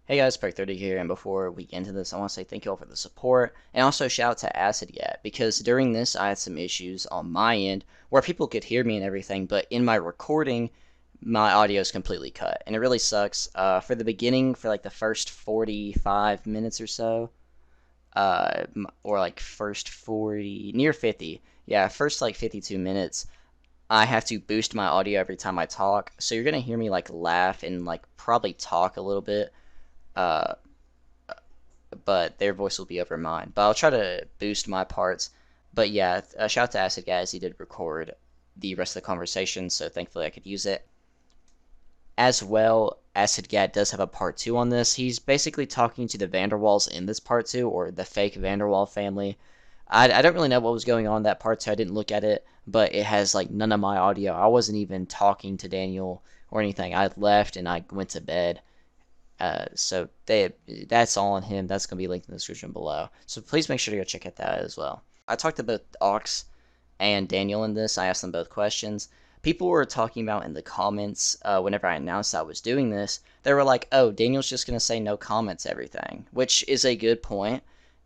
Hey guys, PERK30 here, and before we get into this, I want to say thank you all for the support, and also shout out to AcidGat, because during this I had some issues on my end where people could hear me and everything, but in my recording, my audio is completely cut, and it really sucks. For the beginning, for like the first 45 minutes or so, or like first 40, near 50, yeah, first like 52 minutes, I have to boost my audio every time I talk, so you're gonna hear me like laugh and like probably talk a little bit. Uh, but their voice will be over mine. But I'll try to boost my parts. But yeah, shout out to Acid Guys. He did record the rest of the conversation, so thankfully I could use it. As well, Acid Gad does have a part 2 on this. He's basically talking to the Vanderwalls in this part 2, or the fake Vanderwall family. I don't really know what was going on in that part 2. I didn't look at it, but it has like none of my audio. I wasn't even talking to Daniel or anything. I left and I went to bed. That's all on him. That's going to be linked in the description below. So please make sure to go check out that as well. I talked to both Ox and Daniel in this. I asked them both questions. People were talking about in the comments whenever I announced I was doing this. They were like, "Oh, Daniel's just going to say no comments everything," which is a good point.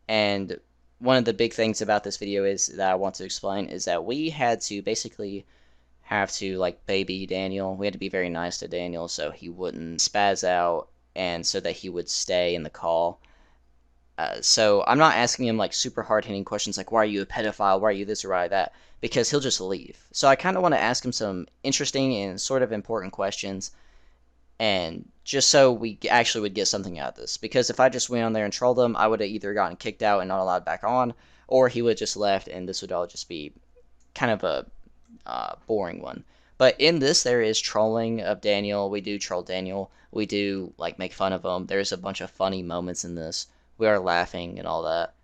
And one of the big things about this video is that I want to explain is that we had to basically have to like baby Daniel. We had to be very nice to Daniel so he wouldn't spaz out and so that he would stay in the call. So I'm not asking him like super hard hitting questions like, why are you a pedophile? Why are you this or why that? Because he'll just leave. So I kind of want to ask him some interesting and sort of important questions, and just so we actually would get something out of this. Because if I just went on there and trolled him, I would have either gotten kicked out and not allowed back on, or he would just left, and this would all just be kind of a boring one. But in this, there is trolling of Daniel. We do troll Daniel. We do like make fun of him. There's a bunch of funny moments in this. We are laughing and all that.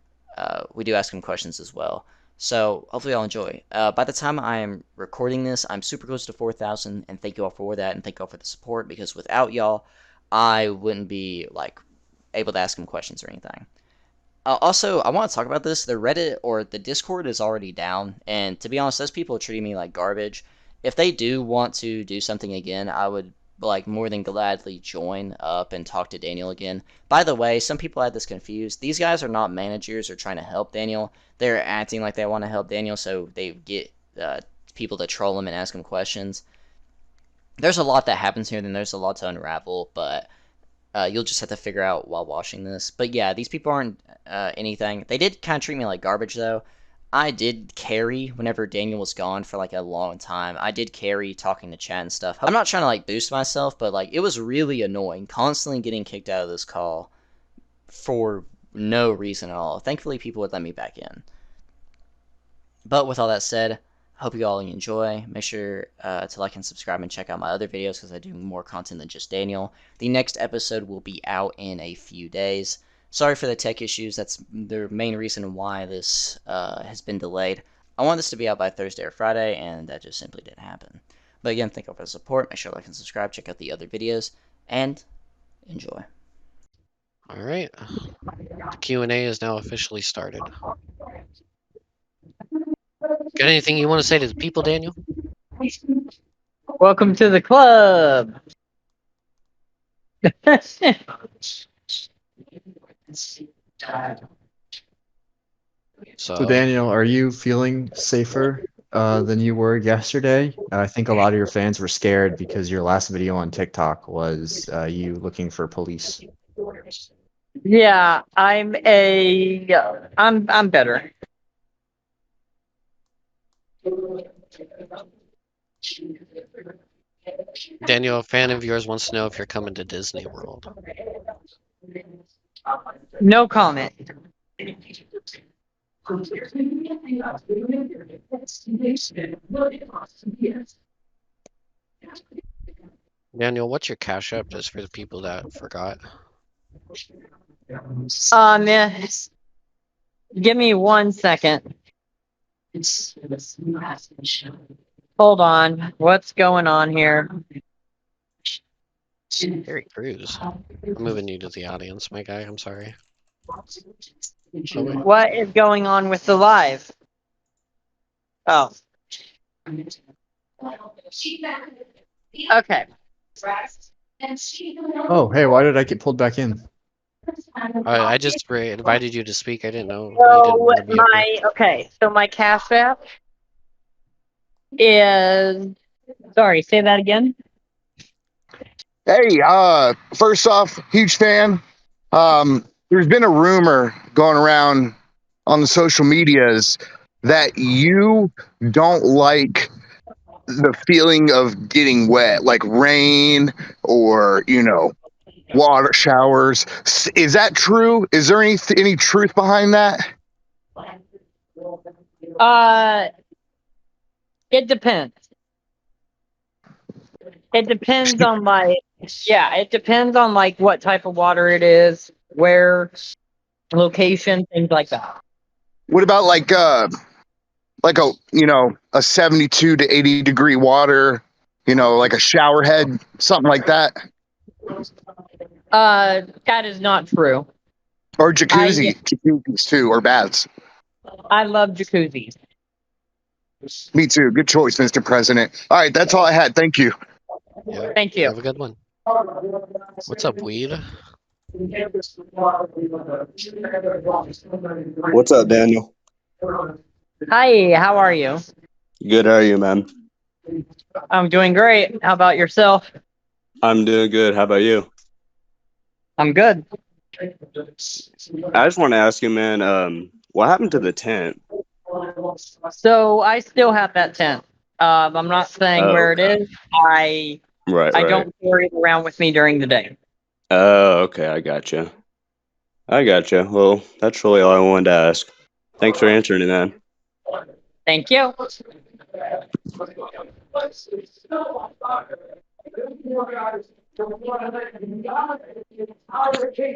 We do ask him questions as well. So hopefully y'all enjoy. By the time I am recording this, I'm super close to 4,000, and thank you all for that, and thank you all for the support. Because without y'all, I wouldn't be like able to ask him questions or anything. Also, I want to talk about this. The Reddit or the Discord is already down, and to be honest, those people are treating me like garbage. If they do want to do something again, I would like more than gladly join up and talk to Daniel again. By the way, some people had this confused. These guys are not managers or trying to help Daniel. They're acting like they want to help Daniel, so they get people to troll him and ask him questions. There's a lot that happens here, then there's a lot to unravel, but you'll just have to figure out while watching this. But yeah, these people aren't anything. They did kind of treat me like garbage, though. I did carry whenever Daniel was gone for like a long time. I did carry talking to chat and stuff. I'm not trying to like boost myself, but like it was really annoying constantly getting kicked out of this call for no reason at all. Thankfully, people would let me back in. But with all that said, hope you all enjoy. Make sure to like and subscribe and check out my other videos because I do more content than just Daniel. The next episode will be out in a few days. Sorry for the tech issues. That's the main reason why this has been delayed. I want this to be out by Thursday or Friday, and that just simply didn't happen. But again, thank you for the support. Make sure to like and subscribe. Check out the other videos, and enjoy. All right. The Q&A is now officially started. Got anything you want to say to the people, Daniel? Welcome to the club. So Daniel, are you feeling safer than you were yesterday? I think a lot of your fans were scared because your last video on TikTok was you looking for police. Yeah, I'm better. Daniel, a fan of yours wants to know if you're coming to Disney World. No comment. Daniel, what's your cash app just for the people that forgot? Give me 1 second. Hold on. What's going on here? Harry Cruz. I'm moving you to the audience, my guy. I'm sorry. Oh, wait. What is going on with the live? Oh. Okay. Oh, hey, why did I get pulled back in? I just invited you to speak. I didn't know you didn't So want to be up here. so my Cash App is, sorry, say that again. Hey, first off, huge fan. There's been a rumor going around on the social medias that you don't like the feeling of getting wet, like rain or, water showers. Is that true? Is there any truth behind that? It depends. It depends on it depends on like what type of water it is, where, location, things like that. What about like a 72 to 80 degree water, like a shower head, something like that, That is not true. or jacuzzis too, or baths. I love jacuzzis. Me too. Good choice, Mr. President. All right, that's all I had. Thank you. Yeah. Thank you. Have a good one. What's up, weed? What's up, Daniel? Hi, how are you? Good, how are you, man? I'm doing great. How about yourself? I'm doing good. How about you? I'm good. I just want to ask you, man, what happened to the tent? So I still have that tent. I'm not saying Oh, where okay. it is. I Right. don't carry it around with me during the day. Oh, okay. I gotcha. Well, that's really all I wanted to ask. Thanks for answering it, man. Thank you.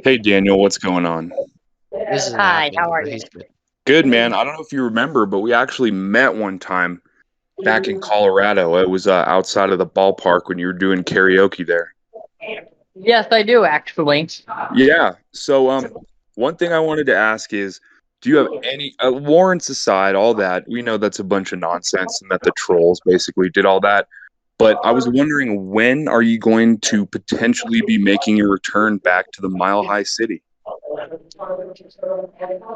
Hey Daniel, what's going on? This isn't Hi, happening, how are but you? he's good. Good, man. I don't know if you remember, but we actually met one time back in Colorado. It was outside of the ballpark when you were doing karaoke there. Yes, I do actually. Yeah. So, one thing I wanted to ask is, do you have any warrants aside, all that? We know that's a bunch of nonsense and that the trolls basically did all that. But I was wondering, when are you going to potentially be making your return back to the Mile High City?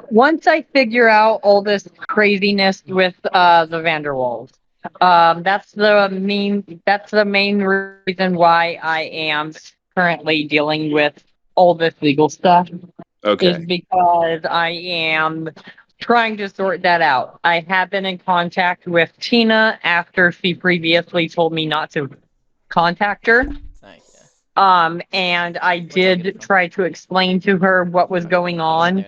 Once I figure out all this craziness with the Vanderwalls, that's the main reason why I am currently dealing with all this legal stuff. Is Okay. because I am trying to sort that out. I have been in contact with Tina after she previously told me not to contact her. Thank you. And I did try to explain to her what was going on,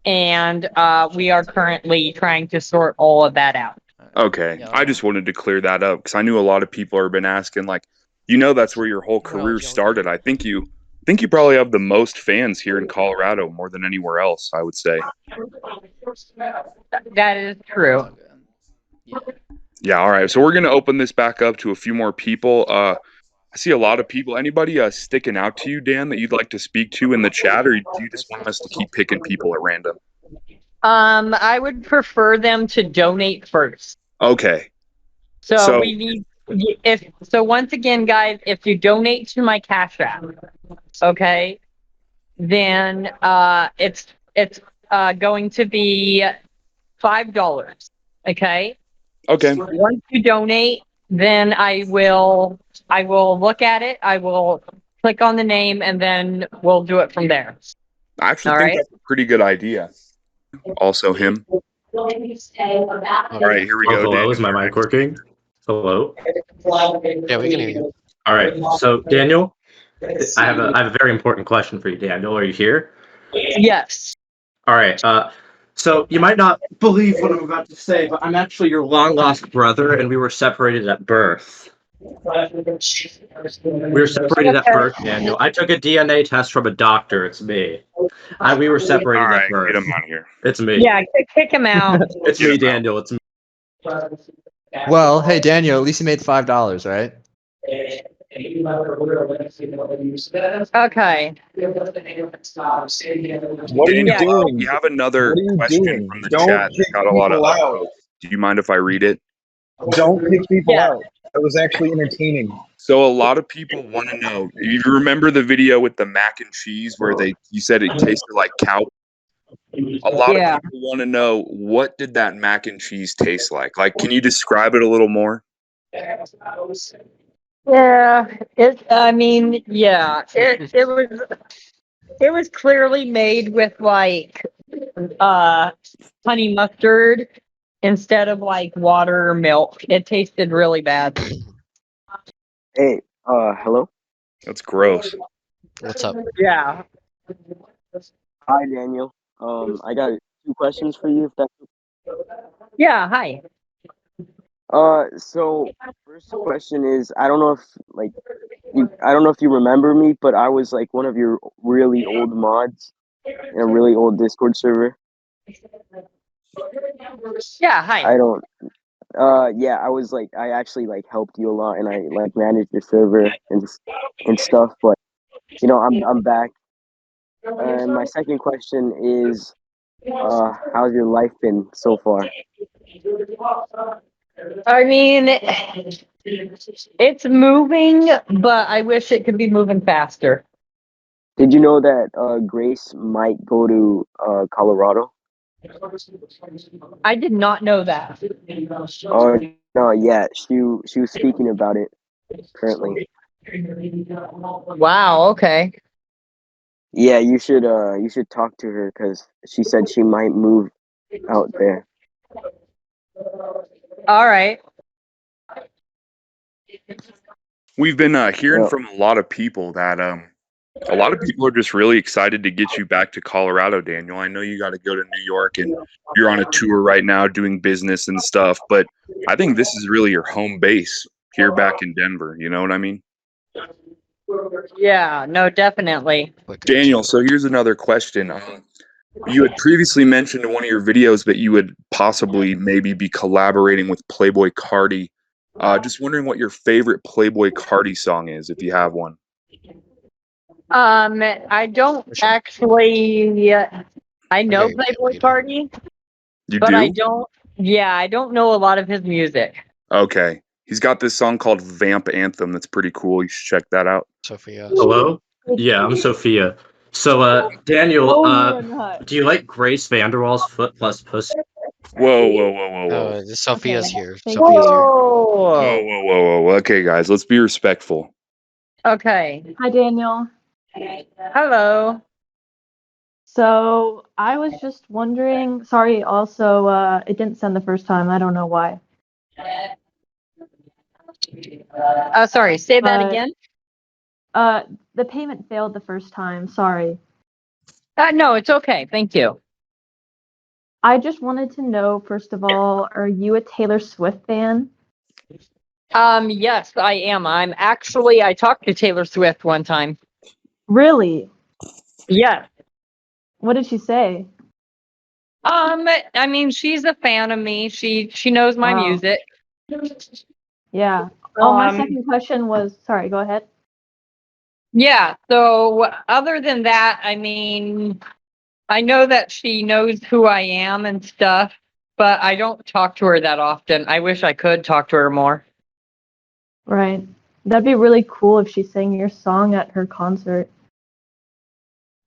and we are currently trying to sort all of that out. Okay. I just wanted to clear that up because I knew a lot of people have been asking, like, that's where your whole career started. I think you probably have the most fans here in Colorado, more than anywhere else, I would say. That is true. Yeah, all right. So we're gonna open this back up to a few more people. I see a lot of people. Anybody sticking out to you, Dan, that you'd like to speak to in the chat, or do you just want us to keep picking people at random? I would prefer them to donate first. Okay. So we need, once again, guys, if you donate to my Cash App, okay, then it's going to be $5. Okay. Okay. Once you donate, then I will look at it. I will click on the name, and then we'll do it from there. I actually All think right. that's a pretty good idea. Also him. All right, here we go. Hello, Daniel. is my mic working? Hello. Yeah, we can hear you. All right. So Daniel, I have a very important question for you, Daniel. Are you here? Yes. All right. So you might not believe what I'm about to say, but I'm actually your long lost brother, and we were separated at birth. We were separated at birth, Daniel. I took a DNA test from a doctor. It's me. We were separated All right, at birth. get him out of here. It's me. Yeah, kick him out. It's me, Daniel. It's me. Well, hey Daniel, at least you made $5, right? Okay. What are you Daniel, doing? we have another What are you question doing? from the Don't chat. kick Got a lot of people out. Do you mind if I read it? Don't kick people Yeah. out. That was actually entertaining. So a lot of people want to know. You remember the video with the mac and cheese where you said it tasted like cow? A lot of Yeah. people want to know, what did that mac and cheese taste like? Like, can you describe it a little more? Yeah. I mean, yeah. It was clearly made with like honey mustard instead of like water or milk. It tasted really bad. Hey, hello. That's gross. What's up? Yeah. Hi, Daniel. I got 2 questions for you. If that's Yeah. Hi. so first question is, I don't know if I don't know if you remember me, but I was like one of your really old mods in a really old Discord server. Yeah. Hi. I don't. Yeah, I was like, I actually like helped you a lot, and I like managed your server and stuff. But I'm back. And my second question is, how's your life been so far? I mean, it's moving, but I wish it could be moving faster. Did you know that Grace might go to Colorado? I did not know that. Oh no, yeah, she was speaking about it currently. Wow. Okay. Yeah, you should talk to her because she said she might move out there. All right. We've been hearing Yeah. from a lot of people that a lot of people are just really excited to get you back to Colorado, Daniel. I know you got to go to New York and you're on a tour right now doing business and stuff, but I think this is really your home base here back in Denver. You know what I mean? Yeah. No, definitely. Daniel, so here's another question. You had previously mentioned in one of your videos that you would possibly maybe be collaborating with Playboy Cardi. Just wondering what your favorite Playboy Cardi song is, if you have one. I don't actually. I know Okay, Playboy Peter. Cardi, You but do? I don't. Yeah, I don't know a lot of his music. Okay. He's got this song called Vamp Anthem that's pretty cool. You should check that out. Sophia. Hello? Yeah, I'm Sophia. So, Daniel, do you like Grace Vanderwall's Foot Plus Pussy? Whoa. Sophia's Okay. here. Thank Sophia's here. Whoa. Okay, guys, let's be respectful. Okay. Hi, Daniel. Hello. So I was just wondering. Sorry, also, it didn't send the first time. I don't know why. Sorry. Say that Uh, again. The payment failed the first time. Sorry. No, it's okay. Thank you. I just wanted to know, first of all, are you a Taylor Swift fan? Yes, I am. I talked to Taylor Swift one time. Really? Yes. What did she say? I mean, she's a fan of me. She knows my Wow. music. Yeah. Oh, my Um, second question was, sorry, go ahead. Yeah, so other than that, I mean, I know that she knows who I am and stuff, but I don't talk to her that often. I wish I could talk to her more. Right. That'd be really cool if she sang your song at her concert.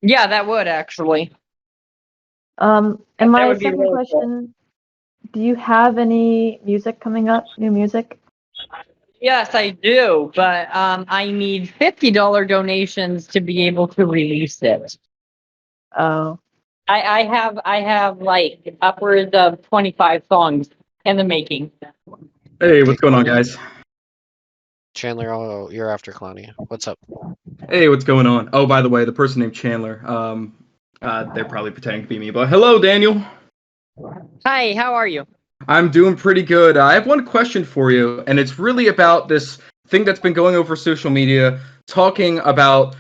Yeah, that would actually. And That my would be second really cool. question, do you have any music coming up? New music? Yes, I do, but I need $50 donations to be able to release it. Oh. I have like upwards of 25 songs in the making. Hey, what's going on, guys? Chandler, you're after Clowny. What's up? Hey, what's going on? Oh, by the way, the person named Chandler, they're probably pretending to be me, but hello, Daniel. Hi, how are you? I'm doing pretty good. I have one question for you, and it's really about this thing that's been going over social media, talking about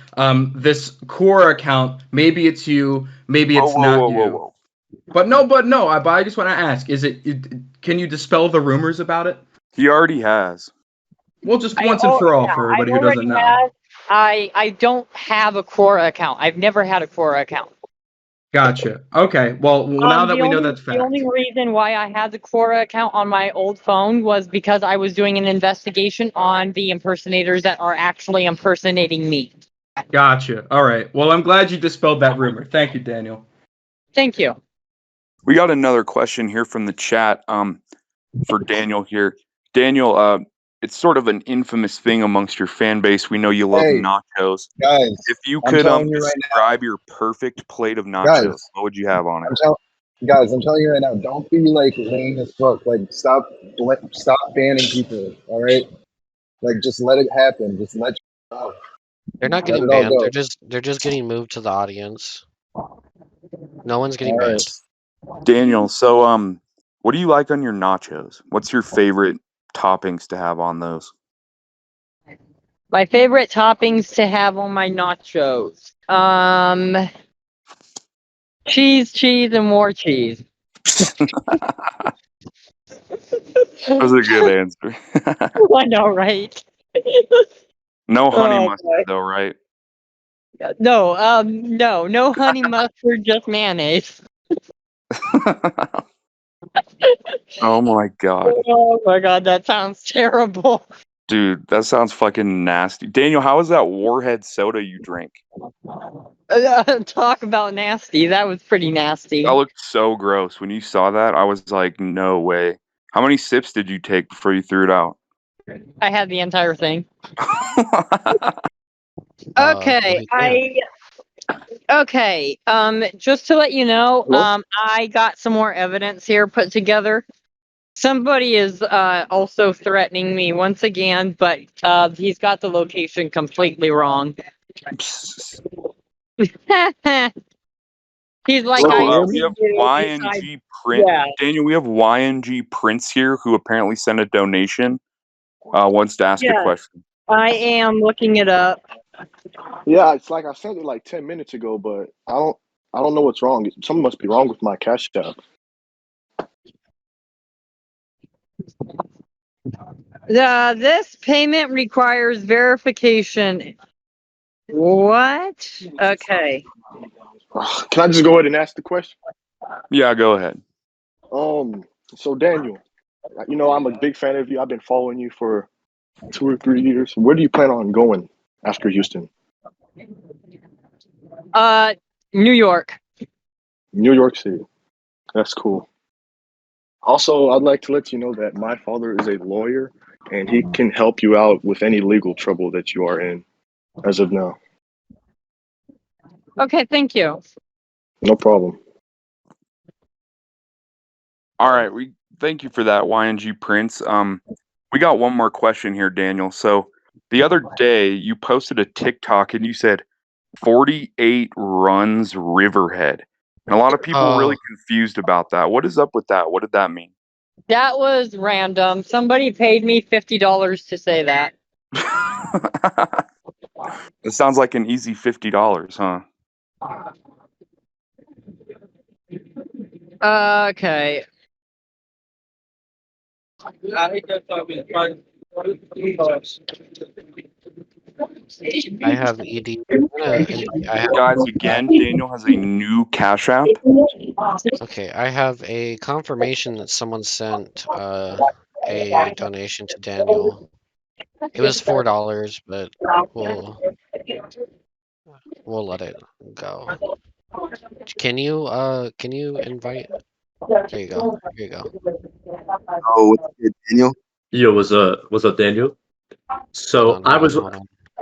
this Quora account. Maybe it's you, maybe it's not you. But I just want to ask, can you dispel the rumors about it? He already has. Well, just once and for all, for everybody who doesn't know. I don't have a Quora account. I've never had a Quora account. Gotcha. Okay. Well, now that we know that's The fact. only reason why I had the Quora account on my old phone was because I was doing an investigation on the impersonators that are actually impersonating me. Gotcha. All right. Well, I'm glad you dispelled that rumor. Thank you, Daniel. Thank you. We got another question here from the chat. For Daniel here. Daniel, it's sort of an infamous thing amongst your fan base. We know you love nachos. Guys, If you I'm could telling you right describe your perfect plate of nachos, Guys, what would you have on it? I'm telling you right now, don't be like lame as fuck. Like, stop banning people. All right, like just let it happen. Just let go. They're not Let getting it all banned. go. They're just getting moved to the audience. No one's getting All right. banned. Daniel, so what do you like on your nachos? What's your favorite toppings to have on those? My favorite toppings to have on my nachos. Cheese, and more cheese. That's a good answer. I know, right? No honey Oh, mustard boy. though, right? No honey mustard, just mayonnaise. Oh my god. Oh my god, that sounds terrible. Dude, that sounds fucking nasty. Daniel, how is that Warhead soda you drink? Talk about nasty. That was pretty nasty. That looked so gross. When you saw that, I was like, no way. How many sips did you take before you threw it out? I had the entire thing. Okay. Okay. Just to let you know, I got some more evidence here put together. Somebody is also threatening me once again, but he's got the location completely wrong. He's like, So, we have YNG Print. Yeah. Daniel, we have YNG Prince here who apparently sent a donation. Wants to ask a Yeah. question. I am looking it up. Yeah, it's like I sent it like 10 minutes ago, but I don't know what's wrong. Something must be wrong with my Cash App. This payment requires verification. What? Okay. Can I just go ahead and ask the question? Yeah, go ahead. So Daniel, you know I'm a big fan of you. I've been following you for 2 or 3 years. Where do you plan on going after Houston? New York. New York City. That's cool. Also, I'd like to let you know that my father is a lawyer and he can help you out with any legal trouble that you are in as of now. Okay, thank you. No problem. All right, we thank you for that, YNG Prince. We got one more question here, Daniel. So the other day you posted a TikTok and you said 48 runs Riverhead. And a lot of people were really confused about that. What is up with that? What did that mean? That was random. Somebody paid me $50 to say that. It sounds like an easy $50, huh? Okay. I have ED. Guys, again, Daniel has a new Cash App. Okay, I have a confirmation that someone sent a donation to Daniel. It was $4, but we'll let it go. Can you invite? There you go. Here you go. Oh, what's good, Daniel? Yo, what's up, Daniel? So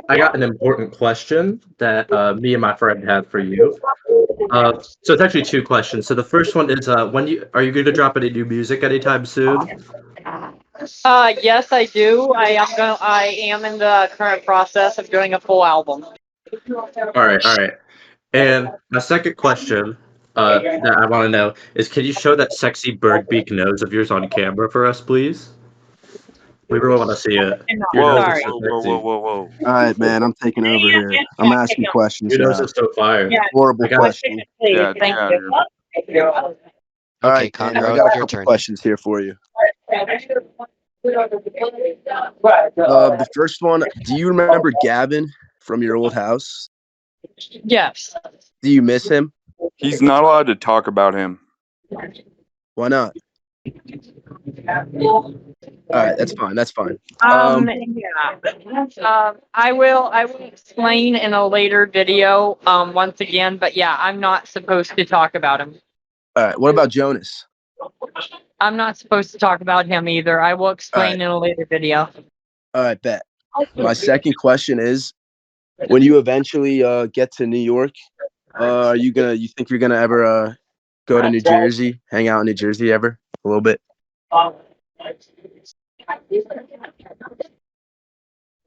I got an important question that me and my friend have for you. So it's actually two questions. So the first one is, are you going to drop any new music anytime soon? Yes, I do. I am in the current process of doing a full album. All right. And my second question that I want to know is, can you show that sexy bird beak nose of yours on camera for us, please? We really want to see it. Your nose is so sexy. Whoa. All right, man, I'm taking over here. I'm asking questions Your nose now. is so fire. Horrible question. Yeah, All right, Daniel, I got a couple questions here for you. The first one, do you remember Gavin from your old house? Yes. Do you miss him? He's not allowed to talk about him. Why not? All right, that's fine. That's fine. I will explain in a later video, once again, but yeah, I'm not supposed to talk about him. All right. What about Jonas? I'm not supposed to talk about him either. I will explain in a later video. All right, bet. My second question is, when you eventually get to New York, you think you're gonna ever go to New Jersey, hang out in New Jersey ever a little bit?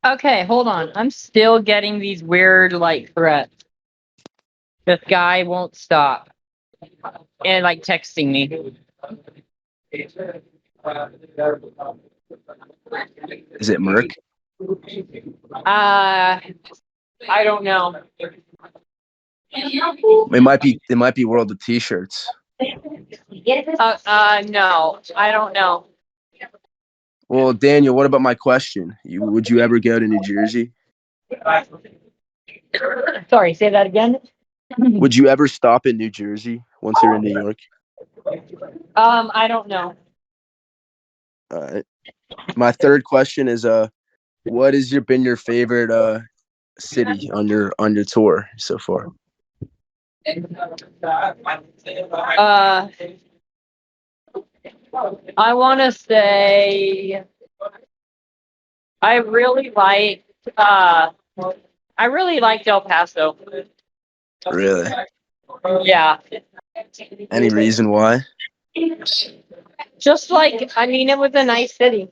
Okay, hold on. I'm still getting these weird like threats. This guy won't stop. And like texting me. Is it Merc? I don't know. It might be World of T-shirts. No, I don't know. Well, Daniel, what about my question? Would you ever go to New Jersey? Sorry, say that again. Would you ever stop in New Jersey once you're in New York? I don't know. All right. My third question is what has been your favorite city on your tour so far? I want to say I really liked El Paso. Really? Yeah. Any reason why? Just like, I mean, it was a nice city.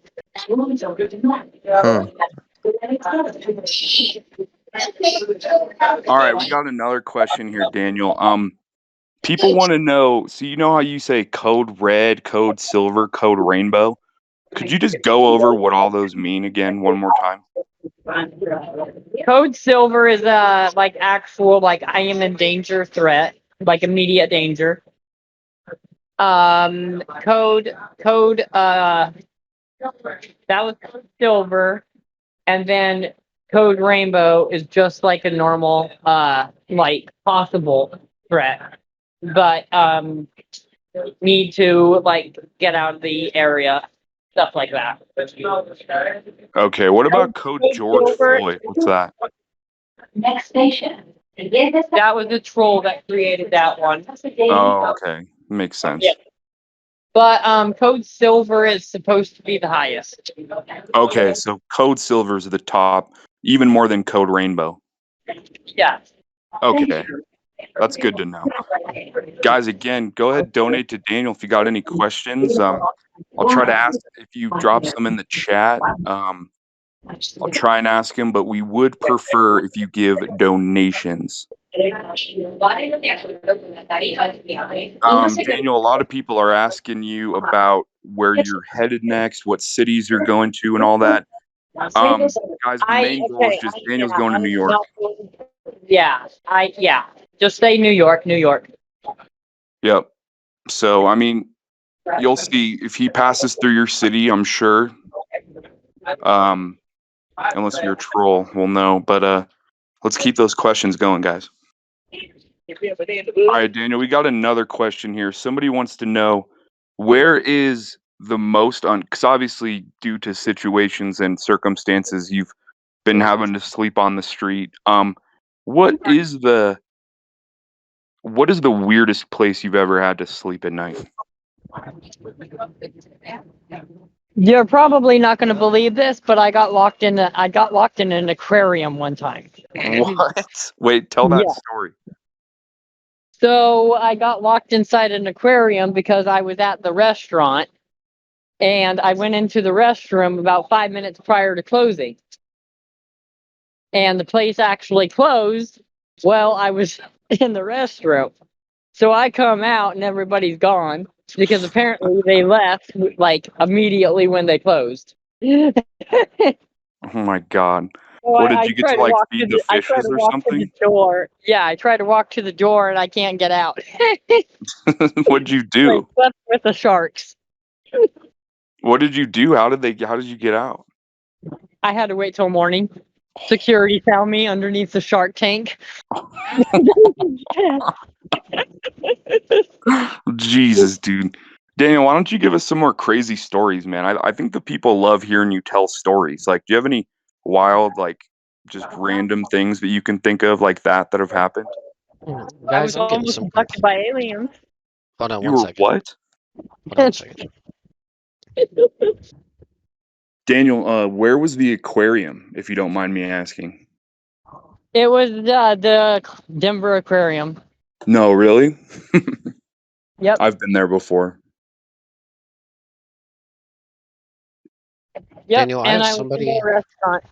Huh. All right, we got another question here, Daniel. People want to know, so you know how you say code red, code silver, code rainbow? Could you just go over what all those mean again one more time? Code silver is like actual, like I am in danger threat, like immediate danger. Code that was code silver, and then code rainbow is just like a normal like possible threat, but need to like get out of the area, stuff like that. Okay, what about code George Floyd? What's that? Next station. That was the troll that created that one. Oh, okay. Makes sense. Yeah. But code silver is supposed to be the highest. Okay, so code silver is the top, even more than code rainbow. Yeah. Okay, that's good to know. Guys, again, go ahead, donate to Daniel if you got any questions. I'll try to ask if you drop some in the chat. I'll try and ask him, but we would prefer if you give donations. Daniel, a lot of people are asking you about where you're headed next, what cities you're going to, and all that. Guys, the main goal is just Daniel's going to New York. Yeah, just say New York, New York. Yep. So, I mean, you'll see if he passes through your city, I'm sure. Unless you're a troll, we'll know. But let's keep those questions going, guys. All right, Daniel, we got another question here. Somebody wants to know, where is the most because obviously due to situations and circumstances, you've been having to sleep on the street. What is the weirdest place you've ever had to sleep at night? You're probably not going to believe this, but I got locked in an aquarium one time. What? Wait, tell that story. So I got locked inside an aquarium because I was at the restaurant, and I went into the restroom about 5 minutes prior to closing. And the place actually closed while I was in the restroom. So I come out and everybody's gone because apparently they left like immediately when they closed. Oh my God. So what did you get to like feed the fishes or something? Yeah, I tried to walk to the door and I can't get out. What'd you do? I slept with the sharks. What did you do? How did you get out? I had to wait till morning. Security found me underneath the shark tank. Jesus, dude. Daniel, why don't you give us some more crazy stories, man? I think the people love hearing you tell stories. Like, do you have any wild, like, just random things that you can think of like that have happened? I was Guys, I'm getting almost some. abducted by aliens. Hold on You one were second. what? Hold on one second. Daniel, where was the aquarium, if you don't mind me asking? It was the Denver Aquarium. No, really? Yep. I've been there before. Yep. Daniel, I And have I was in somebody. the restaurant.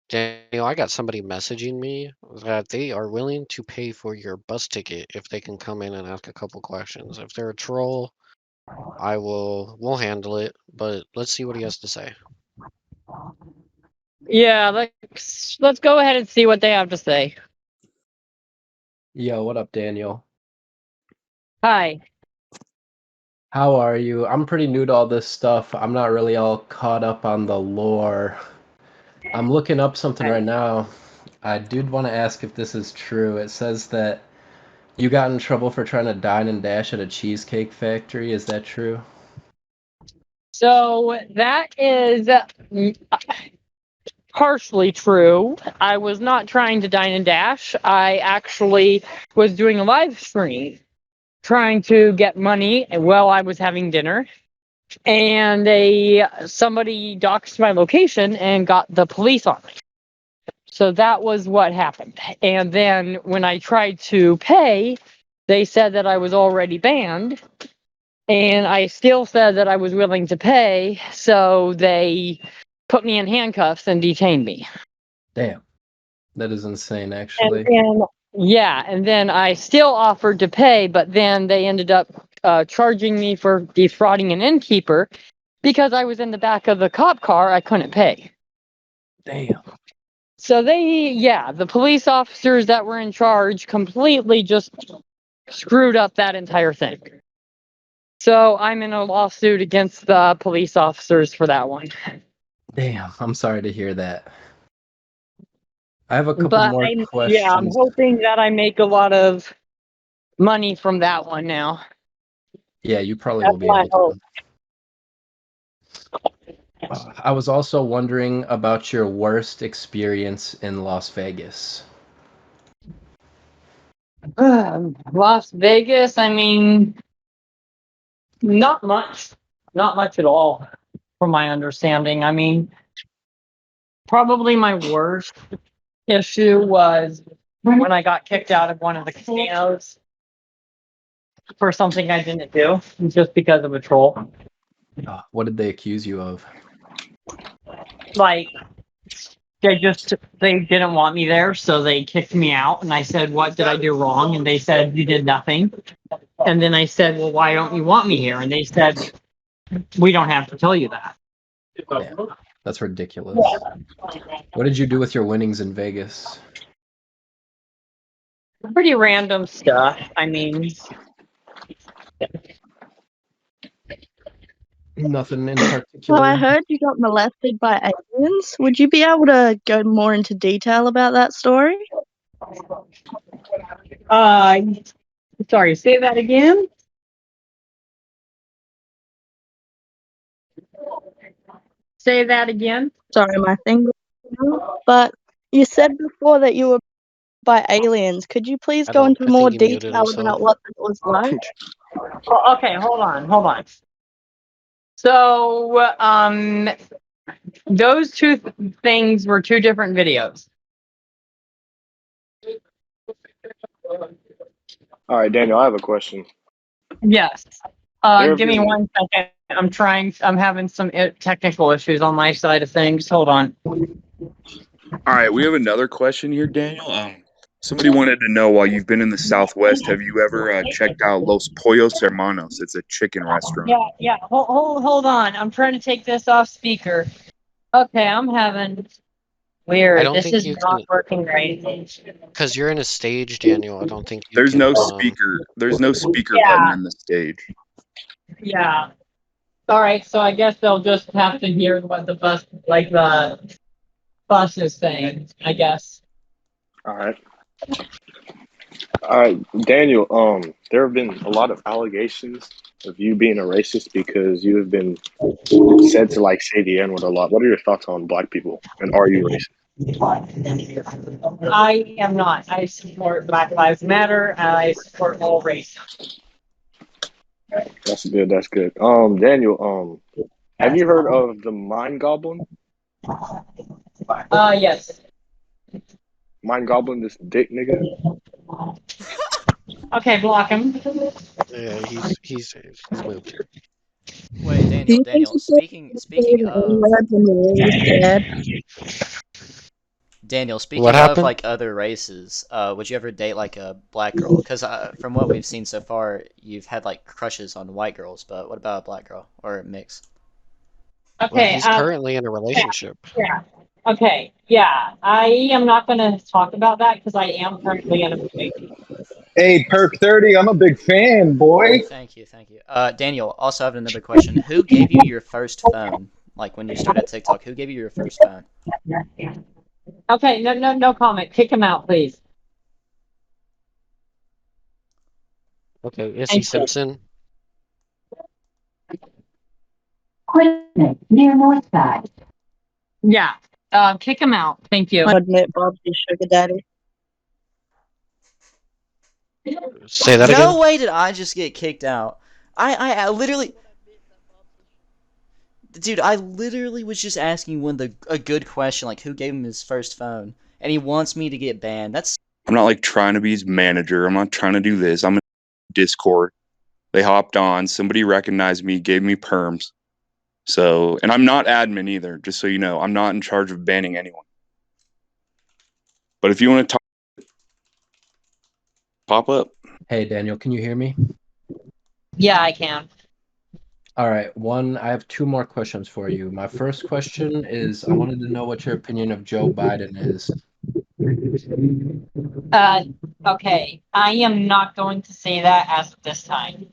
Daniel, I got somebody messaging me that they are willing to pay for your bus ticket if they can come in and ask a couple questions. If they're a troll, we'll handle it, but let's see what he has to say. Yeah, let's go ahead and see what they have to say. Yo, what up, Daniel? Hi. How are you? I'm pretty new to all this stuff. I'm not really all caught up on the lore. I'm looking up something right now. I did want to ask if this is true. It says that you got in trouble for trying to dine and dash at a cheesecake factory. Is that true? So that is partially true. I was not trying to dine and dash. I actually was doing a live stream trying to get money while I was having dinner. And somebody doxed my location and got the police on me. So that was what happened. And then when I tried to pay, they said that I was already banned. And I still said that I was willing to pay. So they put me in handcuffs and detained me. Damn. That is insane, And actually. then, yeah, and then I still offered to pay, but then they ended up charging me for defrauding an innkeeper because I was in the back of the cop car. I couldn't pay. Damn. So the police officers that were in charge completely just screwed up that entire thing. So I'm in a lawsuit against the police officers for that one. Damn. I'm sorry to hear that. I have a couple But more I'm questions. hoping that I make a lot of money from that one now. Yeah, you probably That's will be my able hope. to. I was also wondering about your worst experience in Las Vegas. Las Vegas, I mean, not much. Not much at all, from my understanding. I mean, probably my worst issue was when I got kicked out of one of the casinos for something I didn't do, just because of a troll. What did they accuse you of? Like, they didn't want me there, so they kicked me out. And I said, "What did I do wrong?" And they said, "You did nothing." And then I said, "Well, why don't you want me here?" And they said, "We don't have to tell you that." Yeah, that's ridiculous. What did you do with your winnings in Vegas? Pretty random stuff. I mean, Nothing in So particular. I heard you got molested by aliens. Would you be able to go more into detail about that story? Sorry, say that again. Say that again. Sorry, my thing. But you said before that you were by aliens. Could you please go into I more think he muted detail himself. about what that was like? Okay, hold on. So, those two things were two different videos. All right, Daniel, I have a question. Yes. There have Give me been 1 second. I'm having some technical issues on my side of things. Hold on. All right, we have another question here, Daniel. Somebody wanted to know, while you've been in the Southwest, have you ever checked out Los Pollos Hermanos? It's a chicken restaurant. Yeah. Hold on. I'm trying to take this off speaker. Okay, I'm having I weird. don't This think is you not can, working right. because you're in a stage, Daniel. I don't think you There's can. no speaker. There's no speaker button Yeah. in the stage. Yeah. All right. So I guess they'll just have to hear what the bus is saying. I guess. all right. All right, Daniel. There have been a lot of allegations of you being a racist because you have been said to like say the N word a lot. What are your thoughts on black people, and are you racist? I am not. I support Black Lives Matter, and I support all races. That's good. That's good. Daniel. Have you heard of the Mind Goblin? Yes. Mind Goblin, this dick nigga. Okay, block him. Yeah, he's moved. Wait, Do Daniel, you think Daniel. you Speaking of Daniel, What speaking of happened? like other races, would you ever date like a black girl? Because from what we've seen so far, you've had like crushes on white girls, but what about a black girl or a mix? Well, Okay. he's currently in a relationship. Yeah. Okay. Yeah. I am not going to talk about that because I am currently in a relationship. Hey, Perk 30, I'm a big fan, boy. Thank you, thank you. Daniel, also have another question. Who gave you your first phone? Like when you started TikTok, who gave you your first phone? Okay. No comment. Kick him out, please. Okay, is he Thank you. Simpson? Near north side. Yeah. Kick him out. Thank you. I admit Bob's your sugar daddy? Say that No again? way did I just get kicked out. I literally, dude, I literally was just asking a good question, like who gave him his first phone, and he wants me to get banned. I'm not like trying to be his manager. I'm not trying to do this. I'm in Discord. They hopped on. Somebody recognized me, gave me perms. So, and I'm not admin either, just so you know. I'm not in charge of banning anyone. But if you want to talk, pop up. Hey, Daniel, can you hear me? Yeah, I can. All right, I have two more questions for you. My first question is I wanted to know what your opinion of Joe Biden is. Okay. I am not going to say that as of this time.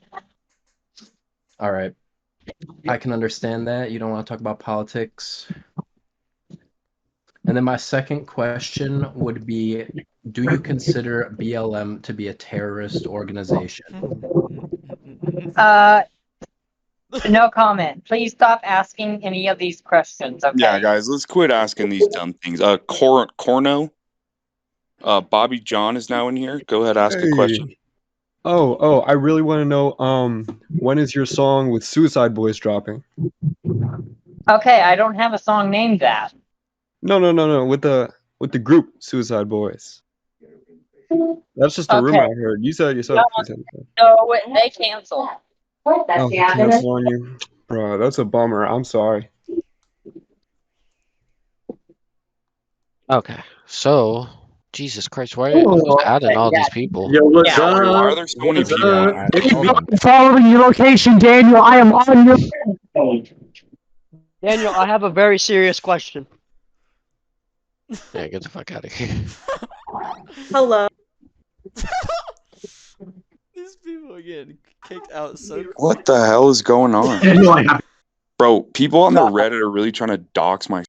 All right. I can understand that. You don't want to talk about politics. And then my second question would be, do you consider BLM to be a terrorist organization? No comment. Please stop asking any of these questions, okay? Yeah, guys, let's quit asking these dumb things. Corno, Bobby John is now in here. Go ahead, ask a question. Oh, I really want to know, when is your song with Suicide Boys dropping? Okay, I don't have a song named that. No, with the group Suicide Boys. That's just a rumor I heard. You said it yourself. No, they canceled. Oh, they cancel on you, bro. That's a bummer. I'm sorry. Okay, so Jesus Christ, who's adding all these people? Yo, what's Why are up? there so many What's people? up? Following your location, Daniel. I am on your. Daniel, I have a very serious question. Yeah, get the fuck out of here. Hello. These people are getting kicked out so quick. What the hell is going on? Bro, people on the Reddit are really trying to dox my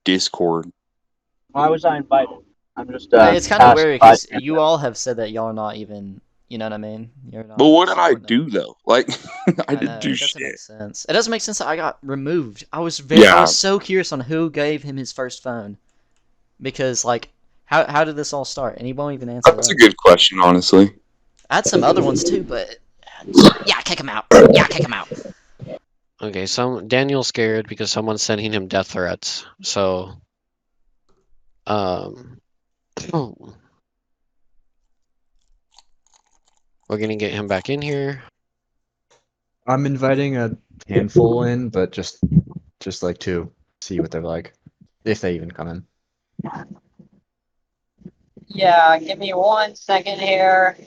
Discord. Why was I invited? I'm just Hey, it's kind of weird because you all have said that y'all are not even, you know what I mean? You're not. But what did I do though? Like, I didn't do It doesn't make shit. sense. It doesn't make sense that I got removed. I was so curious on who gave him his first phone, because like, how did this all start? And he won't even answer. That's a good question, honestly. I had some other ones too, but yeah, kick him out. Yeah, kick him out. Okay, Daniel's scared because someone's sending him death threats. So, we're gonna get him back in here. I'm inviting a handful in, but just like to see what they're like, if they even come in. Yeah, give me 1 second here.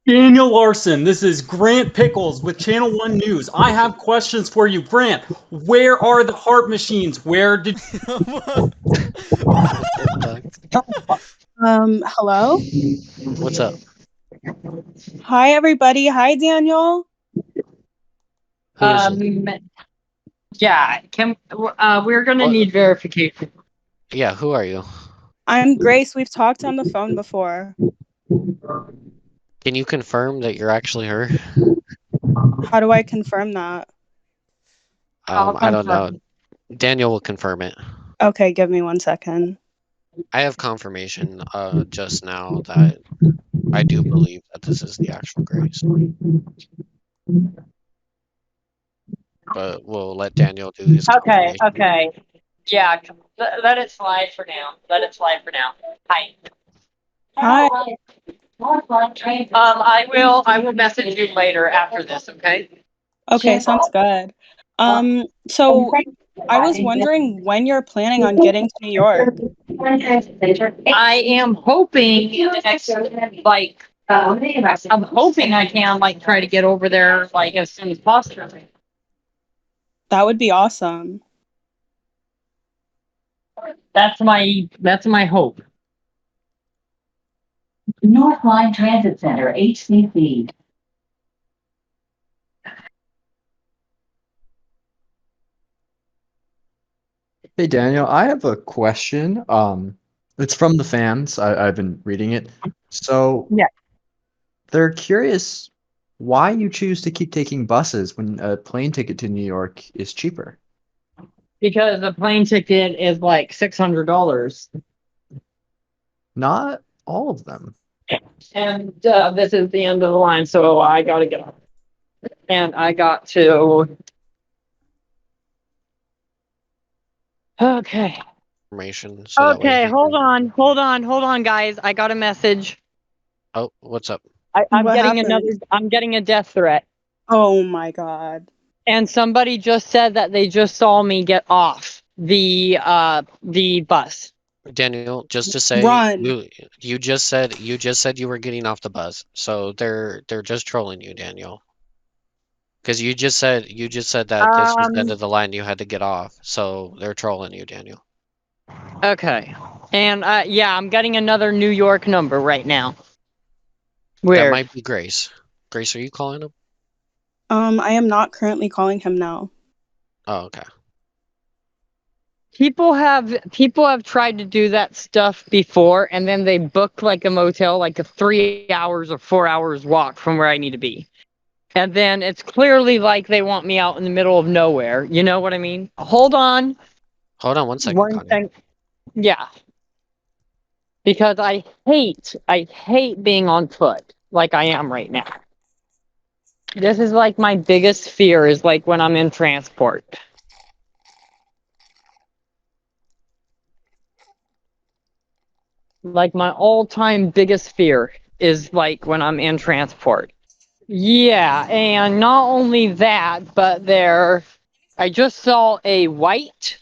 Daniel Larson, this is Grant Pickles with Channel 1 News. I have questions for you. Grant, where are the heart machines? Where did... Hello? What's up? Hi, everybody. Hi, Daniel. Yeah, we're gonna need verification. Yeah, who are you? I'm Grace. We've talked on the phone before. Can you confirm that you're actually her? How do I confirm that? I don't know. Daniel will confirm it. Okay, give me 1 second. I have confirmation just now that I do believe that this is the actual Grace. But we'll let Daniel do his Okay, confirmation. okay. Yeah, let it slide for now. Let it slide for now. Hi. Hi. I will message you later after this, okay? Okay, sounds good. So I was wondering when you're planning on getting to New York. I am hoping in the next, like, I'm hoping I can, like, try to get over there, like, as soon as possible. That would be awesome. That's my hope. North Line Transit Center, HCC. Hey Daniel, I have a question. It's from the fans. I've been reading it. So Yeah. they're curious why you choose to keep taking buses when a plane ticket to New York is cheaper. Because the plane ticket is like $600. Not all of them. And this is the end of the line, so I gotta get off. And I got to. Okay. Information. So that way Okay, he hold can... on, guys. I got a message. Oh, what's up? I'm What getting happened? I'm getting a death threat. Oh my god. And somebody just said that they just saw me get off the bus. Daniel, just to say, Run. you just said you were getting off the bus, so they're just trolling you, Daniel. Because you just said that this was the end of the line, you had to get off, so they're trolling you, Daniel. Okay. And yeah, I'm getting another New York number right now. That Weird. might be Grace. Grace, are you calling him? I am not currently calling him now. Oh, okay. People have tried to do that stuff before, and then they book like a motel, like a 3 hours or 4 hours walk from where I need to be. And then it's clearly like they want me out in the middle of nowhere. You know what I mean? Hold on. Hold on 1 second, One Connie. thing. Yeah. Because I hate being on foot like I am right now. This is like my biggest fear is like when I'm in transport. Like my all-time biggest fear is like when I'm in transport. Yeah, and not only that, but I just saw a white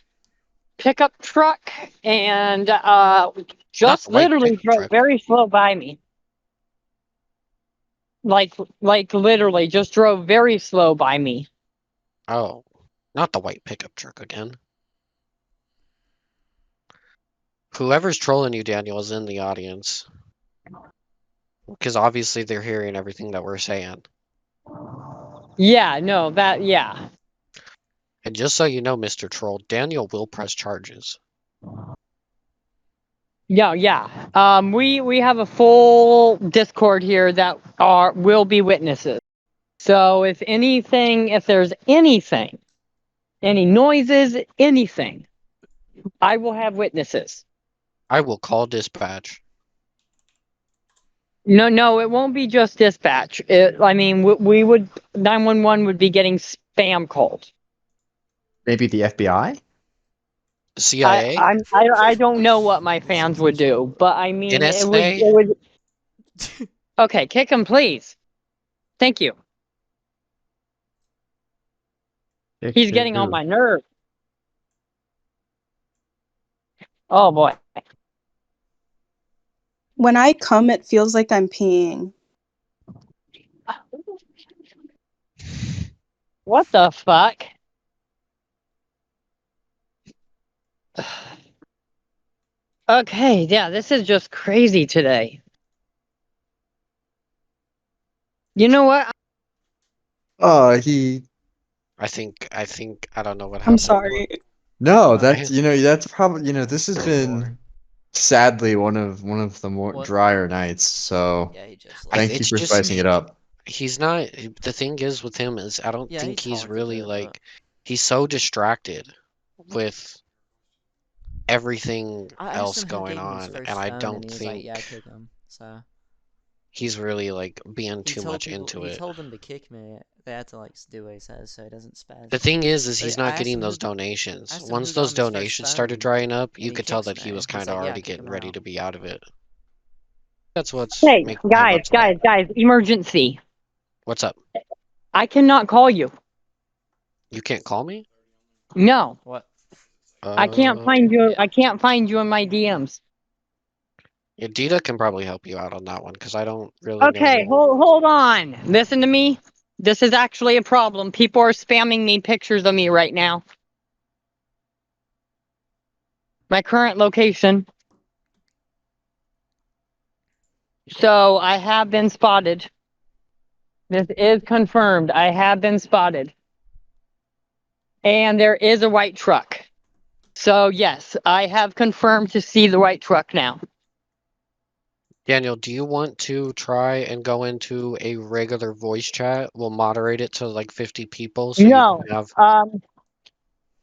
pickup truck and just literally drove very slow by me. Like literally just drove very slow by me. Oh, not the white pickup truck again. Whoever's trolling you, Daniel, is in the audience. Because obviously they're hearing everything that we're saying. Yeah, no, yeah. And just so you know, Mr. Troll, Daniel will press charges. Yeah. We have a full Discord here that will be witnesses. So if there's anything, any noises, anything, I will have witnesses. I will call dispatch. No, it won't be just dispatch. I mean, 911 would be getting spam calls. Maybe the FBI? CIA? I don't know what my fans would do, but I mean, NSA? it would. Okay, kick him, please. Thank you. He's getting on my nerves. Oh boy. When I come, it feels like I'm peeing. What the fuck? Okay, yeah, this is just crazy today. You know what? I think I don't know what happened. I'm sorry. No, that's probably, this has been sadly one of the more What? drier nights. So Yeah, he just thank you It's for just spicing it up. he's not. The thing is with him is I don't Yeah, he think he's talked a really bit, but like he's so distracted with everything I asked else him who going gave him his on, first and I phone, and don't he was like, "Yeah, I think kick him." So he's really like being he too told much people, into he it. told them to kick me. They had to like do what he says, so he doesn't spaz. The thing is But he's I not asked getting him those I donations. asked him who Once got those him his first donations started phone, drying up, you and he could tell kicks that he me. was He's kind of like, "Yeah, already kick getting him ready out." to be out of it. That's what's Hey, making him guys, upset. emergency. What's up? I cannot call you. You can't call me? No, What? I can't find you. Yeah. I can't find you in my DMs. Yeah, Dita can probably help you out on that one because I don't really Okay, know. hold on. Listen to me. This is actually a problem. People are spamming me pictures of me right now. My current location. So I have been spotted. This is confirmed. I have been spotted. And there is a white truck. So yes, I have confirmed to see the white truck now. Daniel, do you want to try and go into a regular voice chat? We'll moderate it to like 50 people so you No. can have.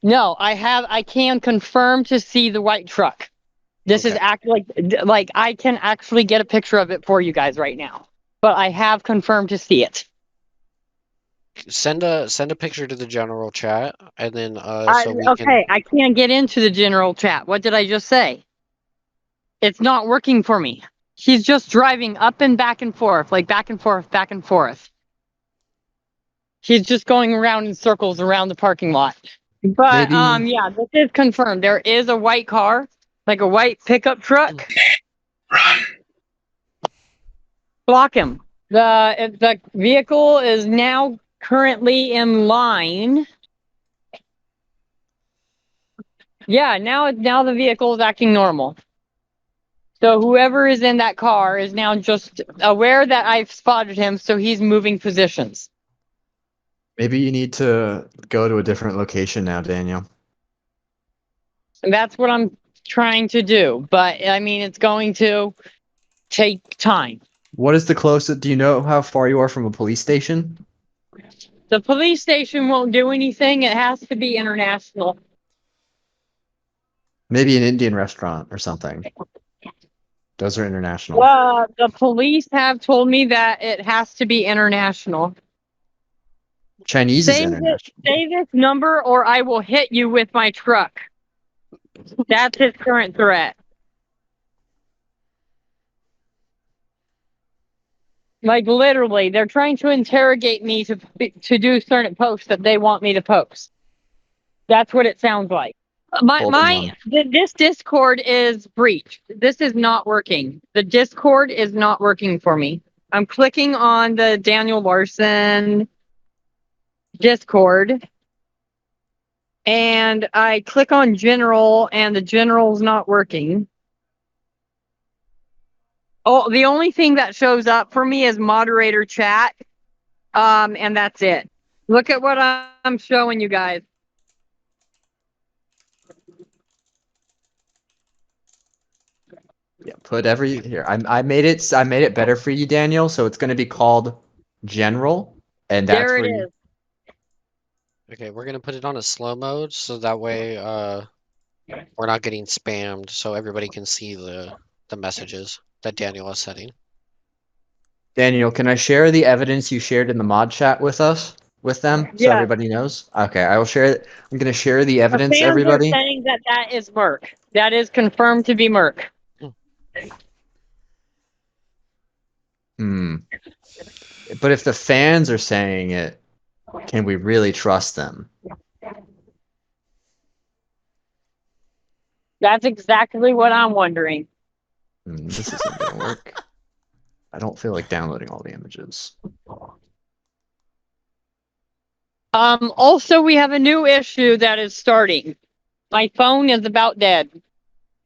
No, I can confirm to see the white truck. This is Okay. actually like I can actually get a picture of it for you guys right now. But I have confirmed to see it. Send a picture to the general chat and then so we can. Okay, I can't get into the general chat. What did I just say? It's not working for me. He's just driving up and back and forth, like back and forth, back and forth. He's just going around in circles around the parking lot. But Maybe yeah, this is confirmed. There is a white car, like a white pickup truck. Block him. The vehicle is now currently in line. Yeah, now the vehicle is acting normal. So whoever is in that car is now just aware that I've spotted him, so he's moving positions. maybe you need to go to a different location now, Daniel. And that's what I'm trying to do. But I mean, it's going to take time. What is the closest? Do you know how far you are from a police station? The police station won't do anything. It has to be international. Maybe an Indian restaurant or something. Those are international. The police have told me that it has to be international. Chinese is international. Say this number or I will hit you with my truck. That's his current threat. Like literally, they're trying to interrogate me to do certain posts that they want me to post. That's what it sounds like. This Discord is breached. This is not working. The Discord is not working for me. I'm clicking on the Daniel Larson Discord. And I click on general and the general's not working. Oh, the only thing that shows up for me is moderator chat. And that's it. Look at what I'm showing you guys. Yeah, put every here. I made it better for you, Daniel. So it's going to be called General, and that's There it where you. is. Okay, we're gonna put it on a slow mode so that way we're not getting spammed, so everybody can see the messages that Daniel is setting. Daniel, can I share the evidence you shared in the mod chat with them, so Yeah. everybody knows? Okay, I will share it. I'm going to share the The evidence, fans are everybody. saying that is Merc. That is confirmed to be Merc. But if the fans are saying it, can we really trust them? That's exactly what I'm wondering. This isn't going to work. I don't feel like downloading all the images. Also, we have a new issue that is starting. My phone is about dead.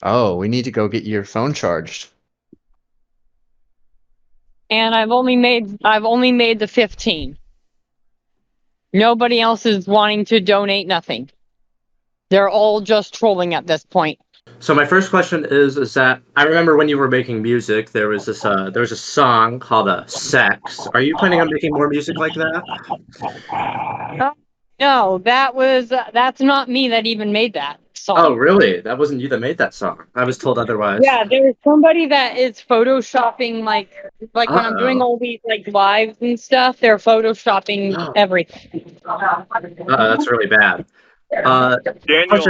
Oh, we need to go get your phone charged. And I've only made the 15. Nobody else is wanting to donate nothing. They're all just trolling at this point. So my first question is that I remember when you were making music, there was a song called "Sex." Are you planning on making more music like that? No, that's not me that even made that song. Oh, really? That wasn't you that made that song. I was told otherwise. Yeah, there's somebody that is photoshopping like when I'm doing Uh-oh. all these like lives and stuff, they're photoshopping everything. That's really bad. Daniel,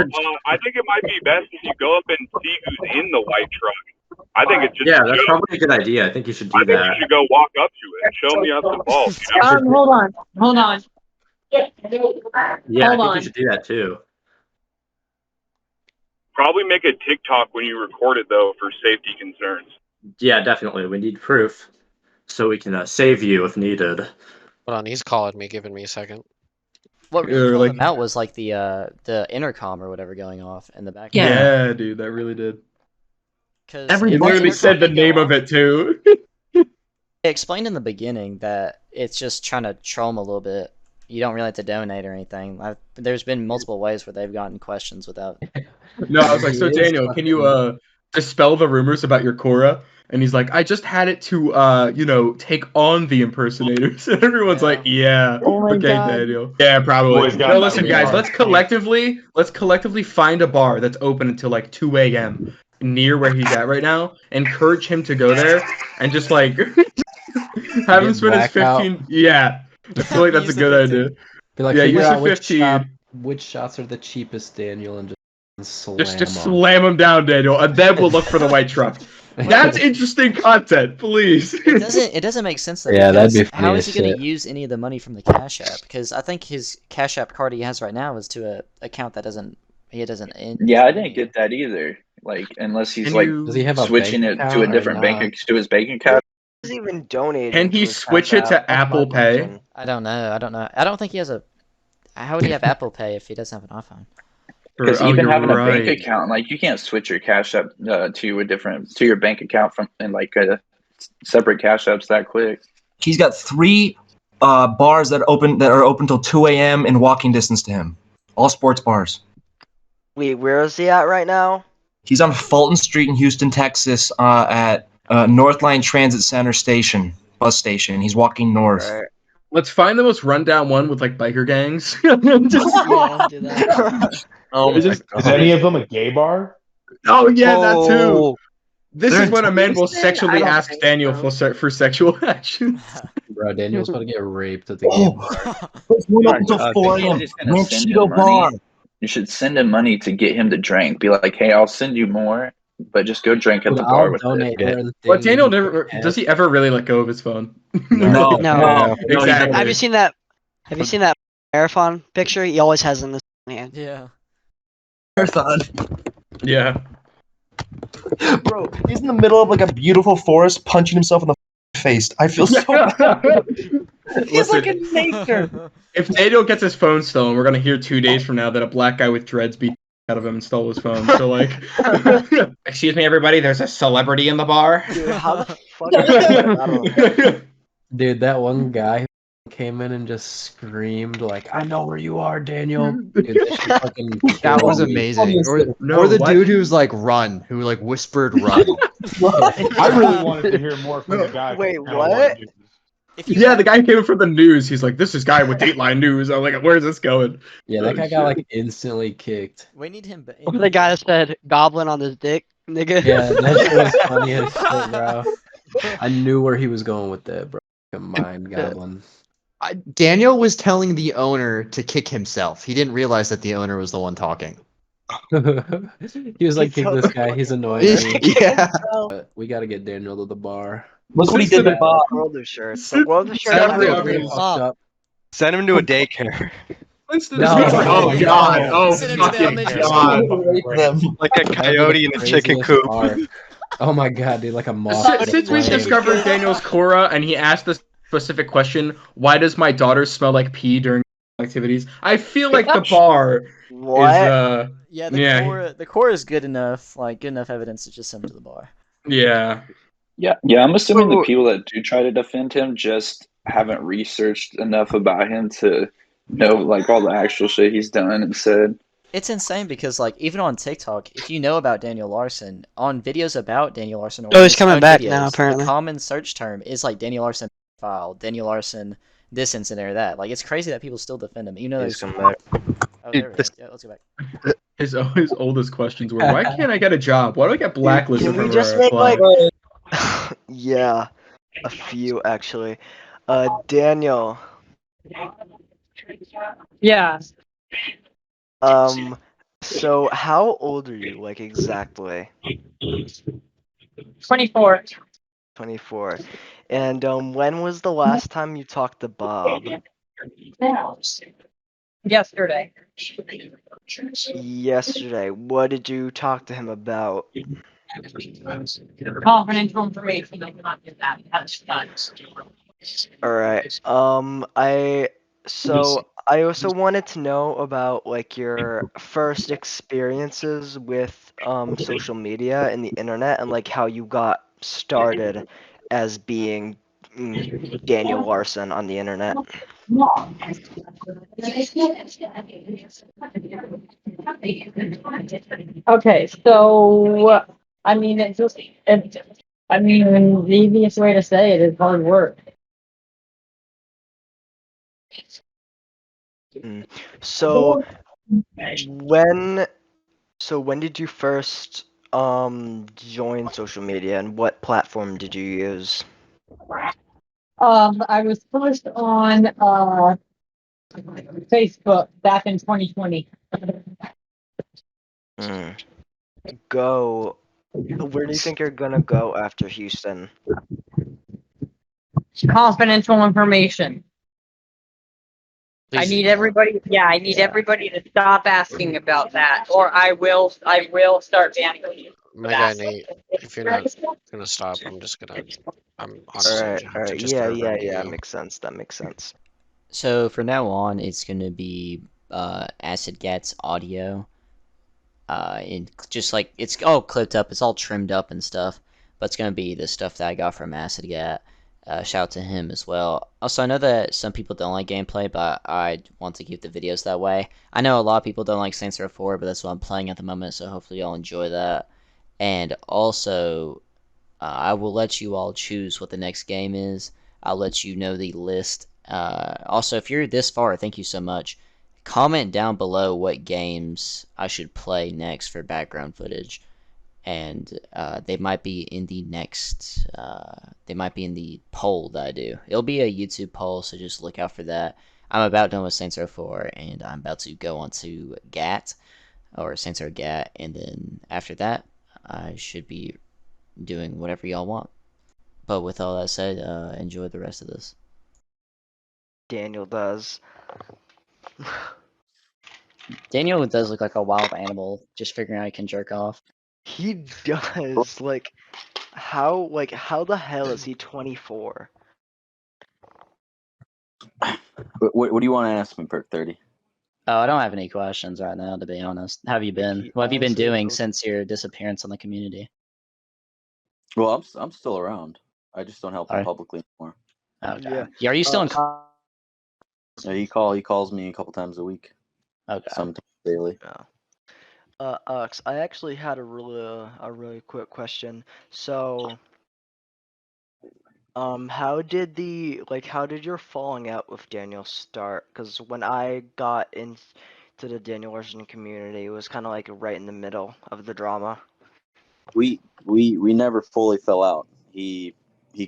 I think it might be best if you go up and see who's in the white truck. I think it's just Yeah, that's probably a good idea. I think you should do I think that. you should go walk up to it and show me up the balls. You know? Hold on. Yeah, I Hold think on. you should do that too. Probably make a TikTok when you record it though, for safety concerns. Yeah, definitely. We need proof so we can save you if needed. Hold on, he's calling me, giving me a second. What really called him out was like the intercom or whatever going off in the back. Yeah, dude, that really did. Because He literally said the name of it too. They explained in the beginning that it's just trying to troll them a little bit. You don't really have to donate or anything. There's been multiple ways where they've gotten questions without. No, I was like, so Daniel, can you dispel the rumors about your Cora? And he's like, I just had it to take on the impersonators. And everyone's like, yeah, okay, Daniel. Yeah, probably. Boys got No, that listen, really guys, hard. let's collectively find a bar that's open until like 2 a.m. near where he's at right now. Encourage him to go there and just like have him spend his 15. Yeah, I feel like that's a good idea. Be like, yeah, figure use out the 15. which shots are the cheapest, Daniel, and just slam Just 'em. slam him down, Daniel, and then we'll look for the white truck. That's interesting content, please. It doesn't make sense though. Yeah, that'd be because how funny is he as going shit. to use any of the money from the Cash App? Because I think his Cash App card he has right now is to a account that doesn't end. Yeah, I didn't get that either. Like, unless he's Can like you- Does he have a switching bank it to account a or different not? to his bank account. He's even donated. Can he switch it to Apple Pay? I don't know. I don't think he has a. How would he have Apple Pay if he doesn't have an iPhone? Because Oh, even you're having a right. bank account, like you can't switch your Cash App to your bank account from and like separate Cash Apps that quick. He's got 3 bars that are open till 2 a.m. in walking distance to him. All sports bars. Wait, where is he at right now? He's on Fulton Street in Houston, Texas, at Northline Transit Center station, bus station. He's walking north. Let's find the most rundown one with like biker gangs. Oh, is any of them a gay bar? Oh yeah, that too. Oh. This They're is when a man will twisted? sexually I don't ask Daniel for sexual actions. Bro, Daniel's about to get raped at the game. There's one Oh up until God, 4 you're a.m. just gonna send him Ranchito Bar. money. You should send him money to get him to drink. Be like, hey, I'll send you more, but just go drink at the bar with it. But Daniel never does he ever really let go of his phone? No. Exactly. Have you seen that? Have you seen that marathon picture? He always has in this hand. Yeah. Marathon. Yeah. Bro, he's in the middle of like a beautiful forest punching himself in the face. I feel so bad. He's like in nature. If Daniel gets his phone stolen, we're gonna hear 2 days from now that a black guy with dreads beat out of him and stole his phone. So like, excuse me, everybody. There's a celebrity in the bar. Dude, how the fuck? Dude, that one guy who came in and just screamed like, "I know where you are, Daniel." Dude, that shit fucking That was killed me. amazing. Or No, the what? dude who's like run, who like whispered run. I really wanted to hear more from the guy. Wait, from Channel what? 1 News. Yeah, the guy came in from the news. He's like, "This is guy with Dateline News." I'm like, "Where's this going?" Yeah, that guy got like instantly kicked. We need him. Or the guy that said goblin on his dick, nigga. Yeah, that shit was funny as shit, bro. I knew where he was going with that, bro. Like a mind goblin. Daniel was telling the owner to kick himself. He didn't realize that the owner was the one talking. He was like, "Kick this guy. He's annoying me." Yeah. But we gotta get Daniel to the bar. Look what he did to Bob. World of shirts. The world of shirts. Every have other- to Fucked up. Send him to a daycare. No. Oh god! Oh Send him to the fucking elementary god! Like a coyote in a chicken Craziest coop. bar. Oh my god, dude, like a moth. Since we've discovered Daniel's Cora and he asked the specific question, "Why does my daughter smell like pee during activities?" I feel like the bar What? is Yeah, the core is good enough evidence to just send him to the bar. yeah. Yeah. I'm assuming the people that do try to defend him just haven't researched enough about him to know like all the actual shit he's done and said. It's insane because like even on TikTok, if you know about Daniel Larson, on videos about Daniel Larson or Oh, he's his coming own back videos, now, apparently. the common search term is like Daniel Larson file, Daniel Larson this incident or that. Like it's crazy that people still defend him. You know, He's there's coming back. oh there we go. Yeah, let's go back. His oldest questions were, why can't I get a job? Why do I get blacklisted Can we from just a make club? like yeah, a few actually. Daniel. Yeah. So how old are you, like exactly? 24. 24. And when was the last time you talked to Bob? Yesterday. Yesterday. What did you talk to him about? Confidential information. I cannot give that. That's done. All right. I also wanted to know about like your first experiences with social media and the internet and like how you got started as being Daniel Larson on the internet. Okay, so I mean, I mean, the easiest way to say it is hard work. So when when did you first join social media and what platform did you use? I was first on Facebook back in 2020. Where do you think you're gonna go after Houston? Confidential information. I Please need do not. everybody. Yeah, I need everybody to stop asking about that, or I will start banning you. My guy Nate, if you're not gonna stop, I'm honestly All right, just yeah, gonna remove you. makes sense. That makes sense. So from now on, it's gonna be Acid Gat's audio. And just like it's all clipped up, it's all trimmed up and stuff. But it's gonna be the stuff that I got from Acid Gat. Shout out to him as well. Also, I know that some people don't like gameplay, but I want to keep the videos that way. I know a lot of people don't like Saints Row 4, but that's what I'm playing at the moment, so hopefully y'all enjoy that. And also, I will let you all choose what the next game is. I'll let you know the list. Also, if you're this far, thank you so much. Comment down below what games I should play next for background footage, and they might be in the next. They might be in the poll that I do. It'll be a YouTube poll, so just look out for that. I'm about done with Saints Row 4, and I'm about to go on to GAT or Saints Row GAT, and then after that, I should be doing whatever y'all want. But with all that said, enjoy the rest of this. Daniel does. Daniel does look like a wild animal, just figuring out he can jerk off. He does. Like how the hell is he 24? What do you want to ask me, Perk 30? Oh, I don't have any questions right now, to be honest. How have you been? What have you been doing since your disappearance on the community? Well, I'm still around. I just don't help him publicly anymore. Okay. Yeah. Are you still in? Yeah, he calls me a couple times a week. Okay. Sometimes daily. Yeah. Alex, I actually had a really quick question. So, how did your falling out with Daniel start? Because when I got into the Daniel Larson community, it was kind of like right in the middle of the drama. We never fully fell out. He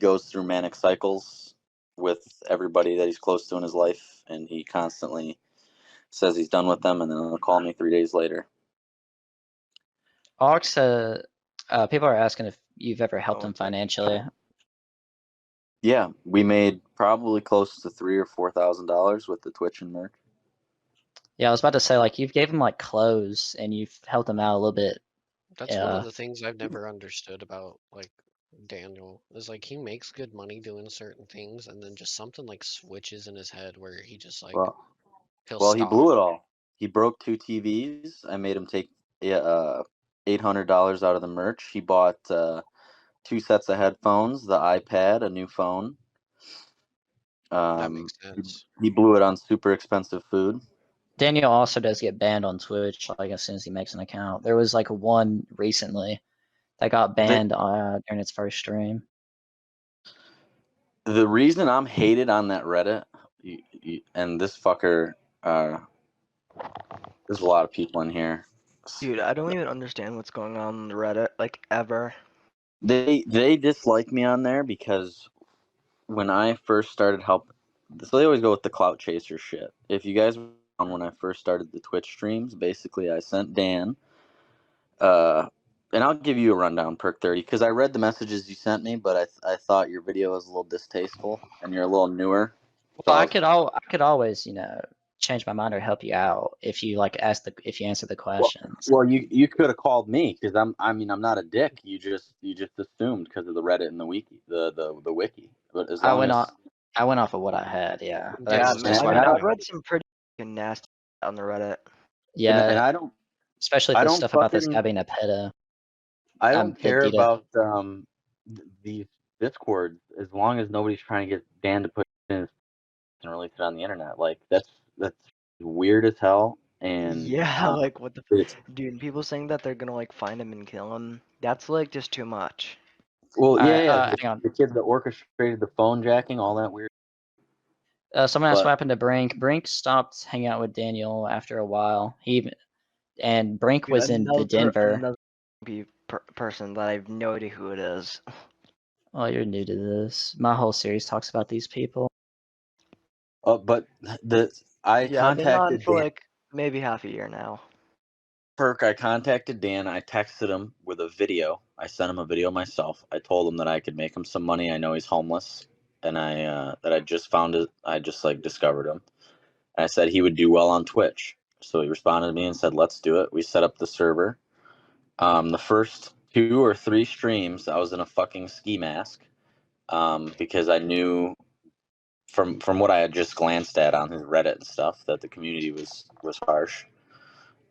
goes through manic cycles with everybody that he's close to in his life, and he constantly says he's done with them, and then he'll call me 3 days later. Ox, people are asking if you've ever helped him financially. Yeah, we made probably close to $3,000 or $4,000 with the Twitch and merch. Yeah, I was about to say, like, you've gave him like clothes and you've helped him out a little bit. That's one of the things I've never understood about like Daniel is like he makes good money doing certain things and then just something like switches in his head where he just like he'll Well, stop. he blew it all. He broke 2 TVs. I made him take $800 out of the merch. He bought 2 sets of headphones, the iPad, a new phone. That makes sense. He blew it on super expensive food. Daniel also does get banned on Twitch, like as soon as he makes an account. There was like one recently that got banned during its first stream. The reason I'm hated on that Reddit, and this fucker, there's a lot of people in here. Dude, I don't even understand what's going on the Reddit, like, ever. They dislike me on there because when I first started helping, so they always go with the clout chaser shit. If you guys on when I first started the Twitch streams, basically I sent Dan, and I'll give you a rundown, Perk 30, because I read the messages you sent me, but I thought your video was a little distasteful, and you're a little newer. Well, I could always, change my mind or help you out if you if you answer the questions. Well, you could have called me because I'm not a dick. You just assumed because of the Reddit and the wiki, the wiki. But as long I went off of what I had, yeah. Yeah, That's man, just I what mean, I've happened. read some pretty nasty on the Reddit. Yeah, and I don't, especially I the don't stuff about this fucking- guy being a pedo. I don't care Dita. about these discords as long as nobody's trying to get Dan to put it in and release it on the internet. Like that's weird as hell. And Yeah, like, what the it's, dude, people saying that they're gonna, like, find him and kill him, that's, like, just too much. well, Alright, yeah, hang on. the kid that orchestrated the phone jacking, all that weird. Someone asked But- what happened to Brink. Brink stopped hanging out with Daniel after a while. And Brink Dude, was in the Denver. Another person that I have no idea who it is. Oh, you're new to this. My whole series talks about these people. But I Yeah, I've been on contacted for, Dan. like, maybe half a year now. Perk, I contacted Dan. I texted him with a video. I sent him a video myself. I told him that I could make him some money. I know he's homeless, and I just found it. I just like discovered him. And I said he would do well on Twitch. So he responded to me and said, "Let's do it." We set up the server. The first 2 or 3 streams, I was in a fucking ski mask, because I knew from what I had just glanced at on his Reddit and stuff that the community was harsh.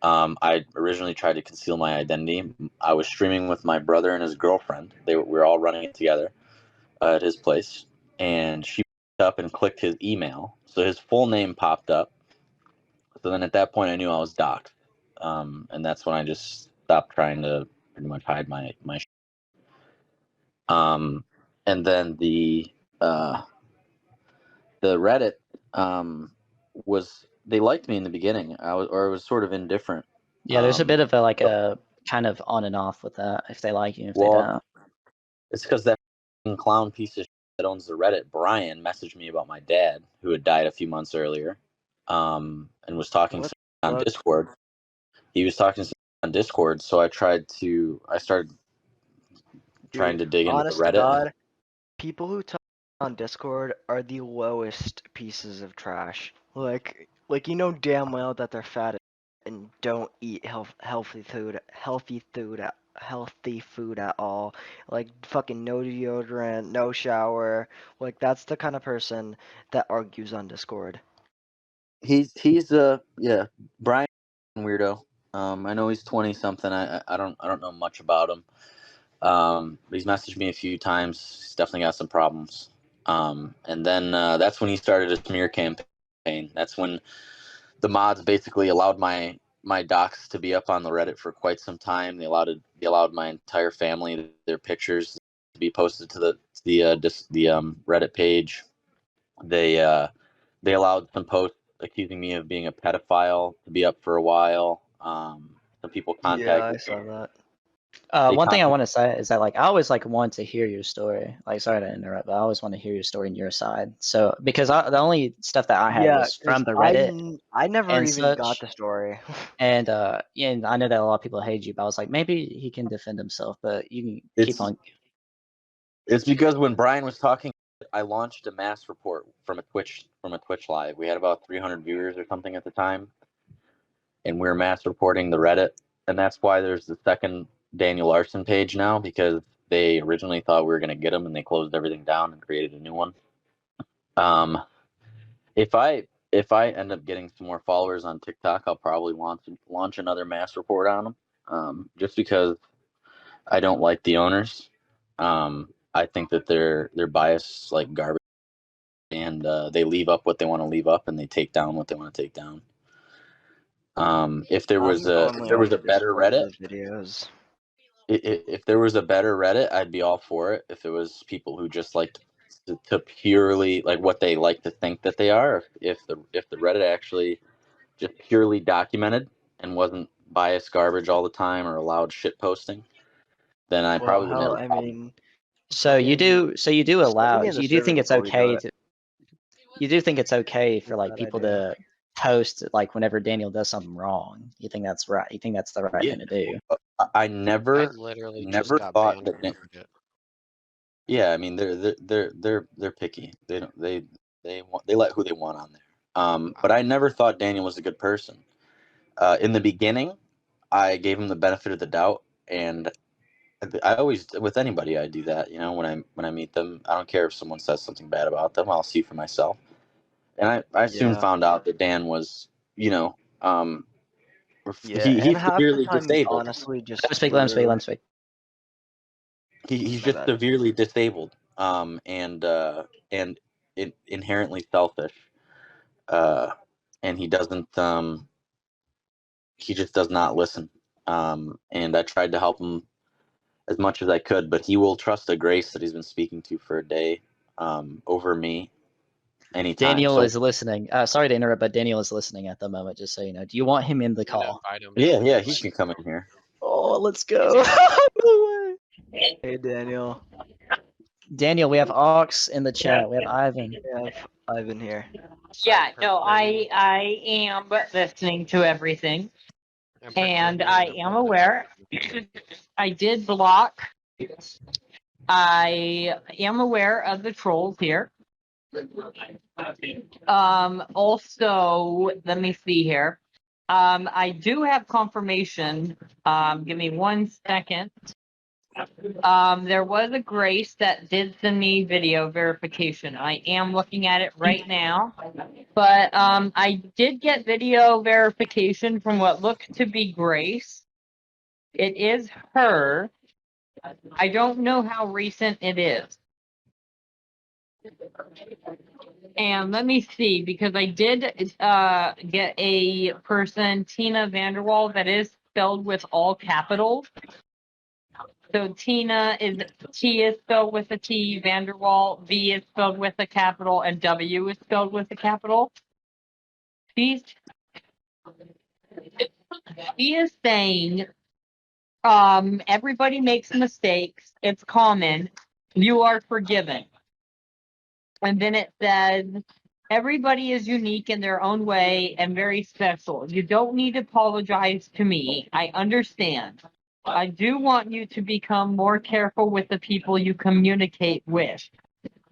I originally tried to conceal my identity. I was streaming with my brother and his girlfriend. We were all running it together at his place, and she picked up and clicked his email, so his full name popped up. So then at that point, I knew I was doxxed, and that's when I just stopped trying to pretty much hide my. And then the Reddit was, they liked me in the beginning. I was sort of indifferent. Yeah, there's a bit of a kind of on and off with that. If they like you, if they don't. It's because that clown piece of shit that owns the Reddit, Brian, messaged me about my dad, who had died a few months earlier, and was talking to me on Discord. He was talking to me on Discord, so I started trying to dig into the Honest to Reddit. God, people who talk on Discord are the lowest pieces of trash. Like you know damn well that they're fat and don't eat healthy food at all. Like fucking no deodorant, no shower. Like that's the kind of person that argues on Discord. He's Brian, weirdo. I know he's 20 something. I don't know much about him. He's messaged me a few times. He's definitely got some problems. And then that's when he started a smear campaign. That's when the mods basically allowed my docs to be up on the Reddit for quite some time. They allowed my entire family, their pictures to be posted to the Reddit page. They allowed some posts accusing me of being a pedophile to be up for a while. Some people contacted Yeah, I saw that. One thing I want to say is that I always want to hear your story. Sorry to interrupt, but I always want to hear your story and your side. So because the only stuff that I had was from the Reddit. I never and even such. got the story. And I know that a lot of people hate you, but I was like, maybe he can defend himself. But you can keep on. It's because when Brian was talking, I launched a mass report from a Twitch live. We had about 300 viewers or something at the time, and we were mass reporting the Reddit, and that's why there's the second Daniel Larson page now, because they originally thought we were going to get him, and they closed everything down and created a new one. If I end up getting some more followers on TikTok, I'll probably launch another mass report on them, just because I don't like the owners. I think that they're biased like garbage, and they leave up what they want to leave up, and they take down what they want to take down. If there was a better Reddit, videos. If there was a better Reddit, I'd be all for it. If it was people who just like to purely like what they like to think that they are, if the Reddit actually just purely documented and wasn't biased garbage all the time or allowed shit posting, then I probably wouldn't have a problem. So you do allow, in the you do think server it's before we do okay it. to, you do think it's okay for like bad people idea. to post like whenever Daniel does something wrong. You think that's right? You think that's the right Yeah. thing to do? I never literally never just got thought banned that. from Reddit. Yeah, I mean they're picky. They don't they let who they want on there. But I never thought Daniel was a good person. In the beginning, I gave him the benefit of the doubt, and I always with anybody I do that. You know, when I meet them, I don't care if someone says something bad about them. I'll see for myself. And I soon Yeah. found out that Dan was, you know, Yeah, and he's half the severely time he's disabled. honestly just Let me speak. Let me speak. He's My just bad. severely disabled, and inherently selfish, and he doesn't, he just does not listen. And I tried to help him as much as I could, but he will trust a Grace that he's been speaking to for a day, over me anytime. Daniel So is listening. Sorry to interrupt, but Daniel is listening at the moment. Just so you know. Do you want him in the call? yeah, he can come in here. Oh, let's go. Hey Daniel. Daniel, we have Ox in the chat. We have Ivan. We have Ivan here. Yeah, no, I am listening to everything, and I am aware. I did block. I am aware of the trolls here. Also, let me see here. I do have confirmation. Give me 1 second. There was a Grace that did send me video verification. I am looking at it right now. But I did get video verification from what looked to be Grace. It is her. I don't know how recent it is. And let me see, because I did get a person, Tina Vanderwall, that is spelled with all capitals. So Tina is T is spelled with a T, Vanderwall, V is spelled with a capital, and W is spelled with a capital. She is saying, everybody makes mistakes. It's common. You are forgiven. And then it says, everybody is unique in their own way and very special. You don't need to apologize to me. I understand. I do want you to become more careful with the people you communicate with.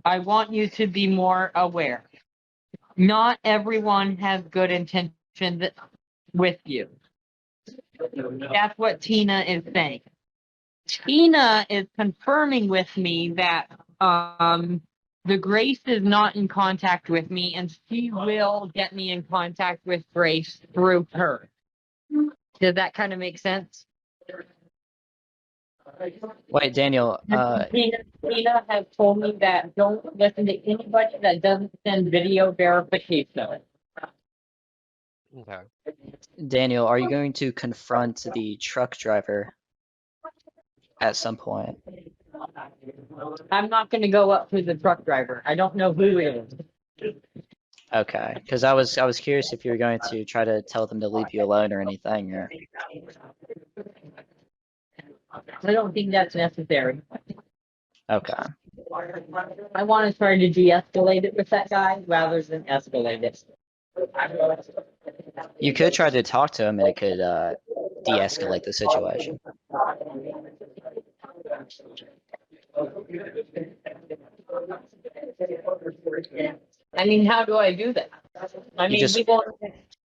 I want you to be more aware. Not everyone has good intentions with you. That's what Tina is saying. Tina is confirming with me that the Grace is not in contact with me, and she will get me in contact with Grace through her. Does that kind of make sense? Wait, Daniel. Tina has told me that don't listen to anybody that doesn't send video verification. Okay. Daniel, are you going to confront the truck driver at some point? I'm not going to go up to the truck driver. I don't know who it is. Okay, because I was curious if you were going to try to tell them to leave you alone or anything. Or... I don't think that's necessary. Okay. I want to try to de-escalate it with that guy rather than escalate it. You could try to talk to him and it could de-escalate the situation. I mean, how do I do that? I mean,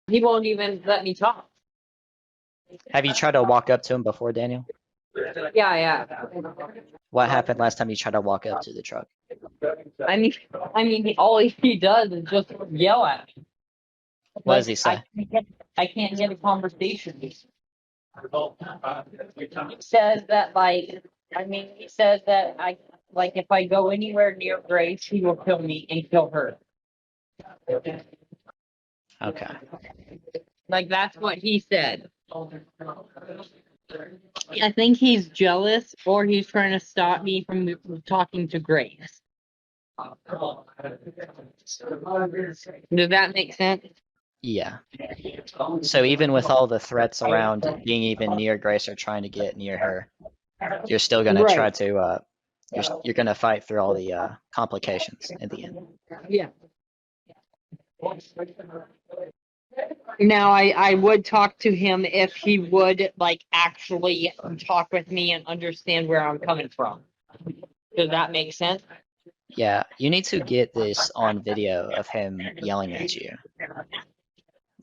he won't even let me talk. Have you tried to walk up to him before, Daniel? Yeah. What happened last time you tried to walk up to the truck? I mean, all he does is just yell at me. What does he say? I can't get a conversation. He says that, he says that if I go anywhere near Grace, he will kill me and kill her. Okay. Like that's what he said. I think he's jealous or he's trying to stop me from talking to Grace. Does that make sense? Yeah. So even with all the threats around being even near Grace or trying to get near her, you're still gonna try Right. to you're gonna fight through all the complications in the end. Yeah. Now I would talk to him if he would like actually talk with me and understand where I'm coming from. Does that make sense? Yeah, you need to get this on video of him yelling at you.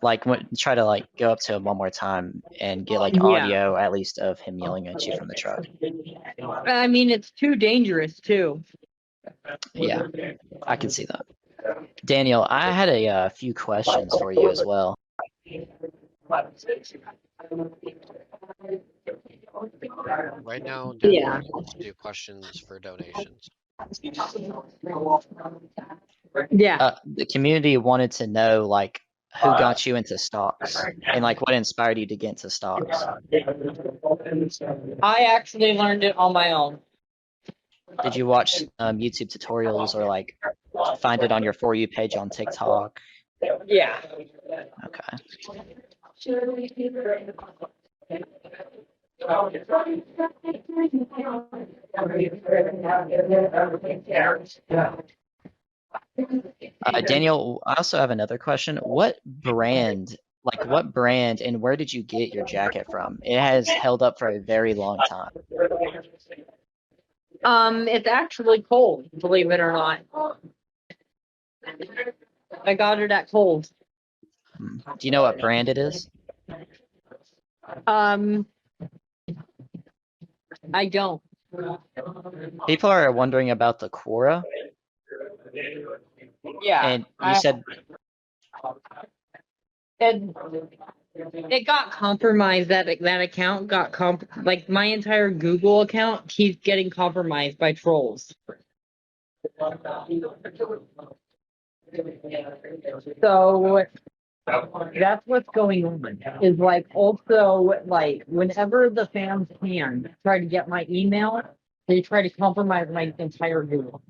Like try to like go up to him one more time and get like Yeah. audio at least of him yelling at you from the truck. I mean, it's too dangerous too. Yeah, I can see that. Daniel, I had a few questions for you as well. Right now, Yeah. Daniel wants to do questions for donations. Yeah. The community wanted to know like who got you into stocks and like what inspired you to get into stocks. I actually learned it on my own. Did you watch YouTube tutorials or like find it on your For You page on TikTok? Yeah. Okay. Daniel, I also have another question. What brand and where did you get your jacket from? It has held up for a very long time. It's actually Kohl's, believe it or not. I got it at Kohl's. Do you know what brand it is? I don't. People are wondering about the Quora. Yeah. And you said it got compromised. That account got like my entire Google account keeps getting compromised by trolls. So that's what's going on. Is like also like whenever the fans can try to get my email, they try to compromise my entire Google.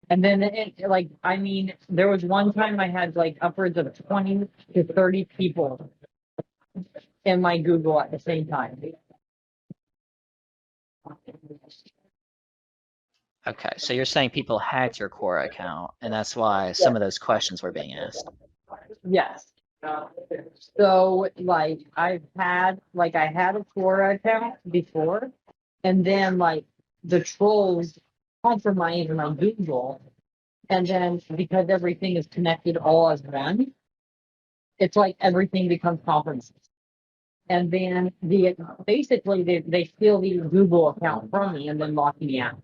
And then like I mean, there was one time I had like upwards of 20 to 30 people in my Google at the same time. okay, so you're saying people hacked your Quora account, and that's why some of those questions were being asked. Yes. So like I had a Quora account before, and then like the trolls compromised my Google, and then because everything is connected all as one, it's like everything becomes compromised. And then basically they steal the Google account from me and then lock me out.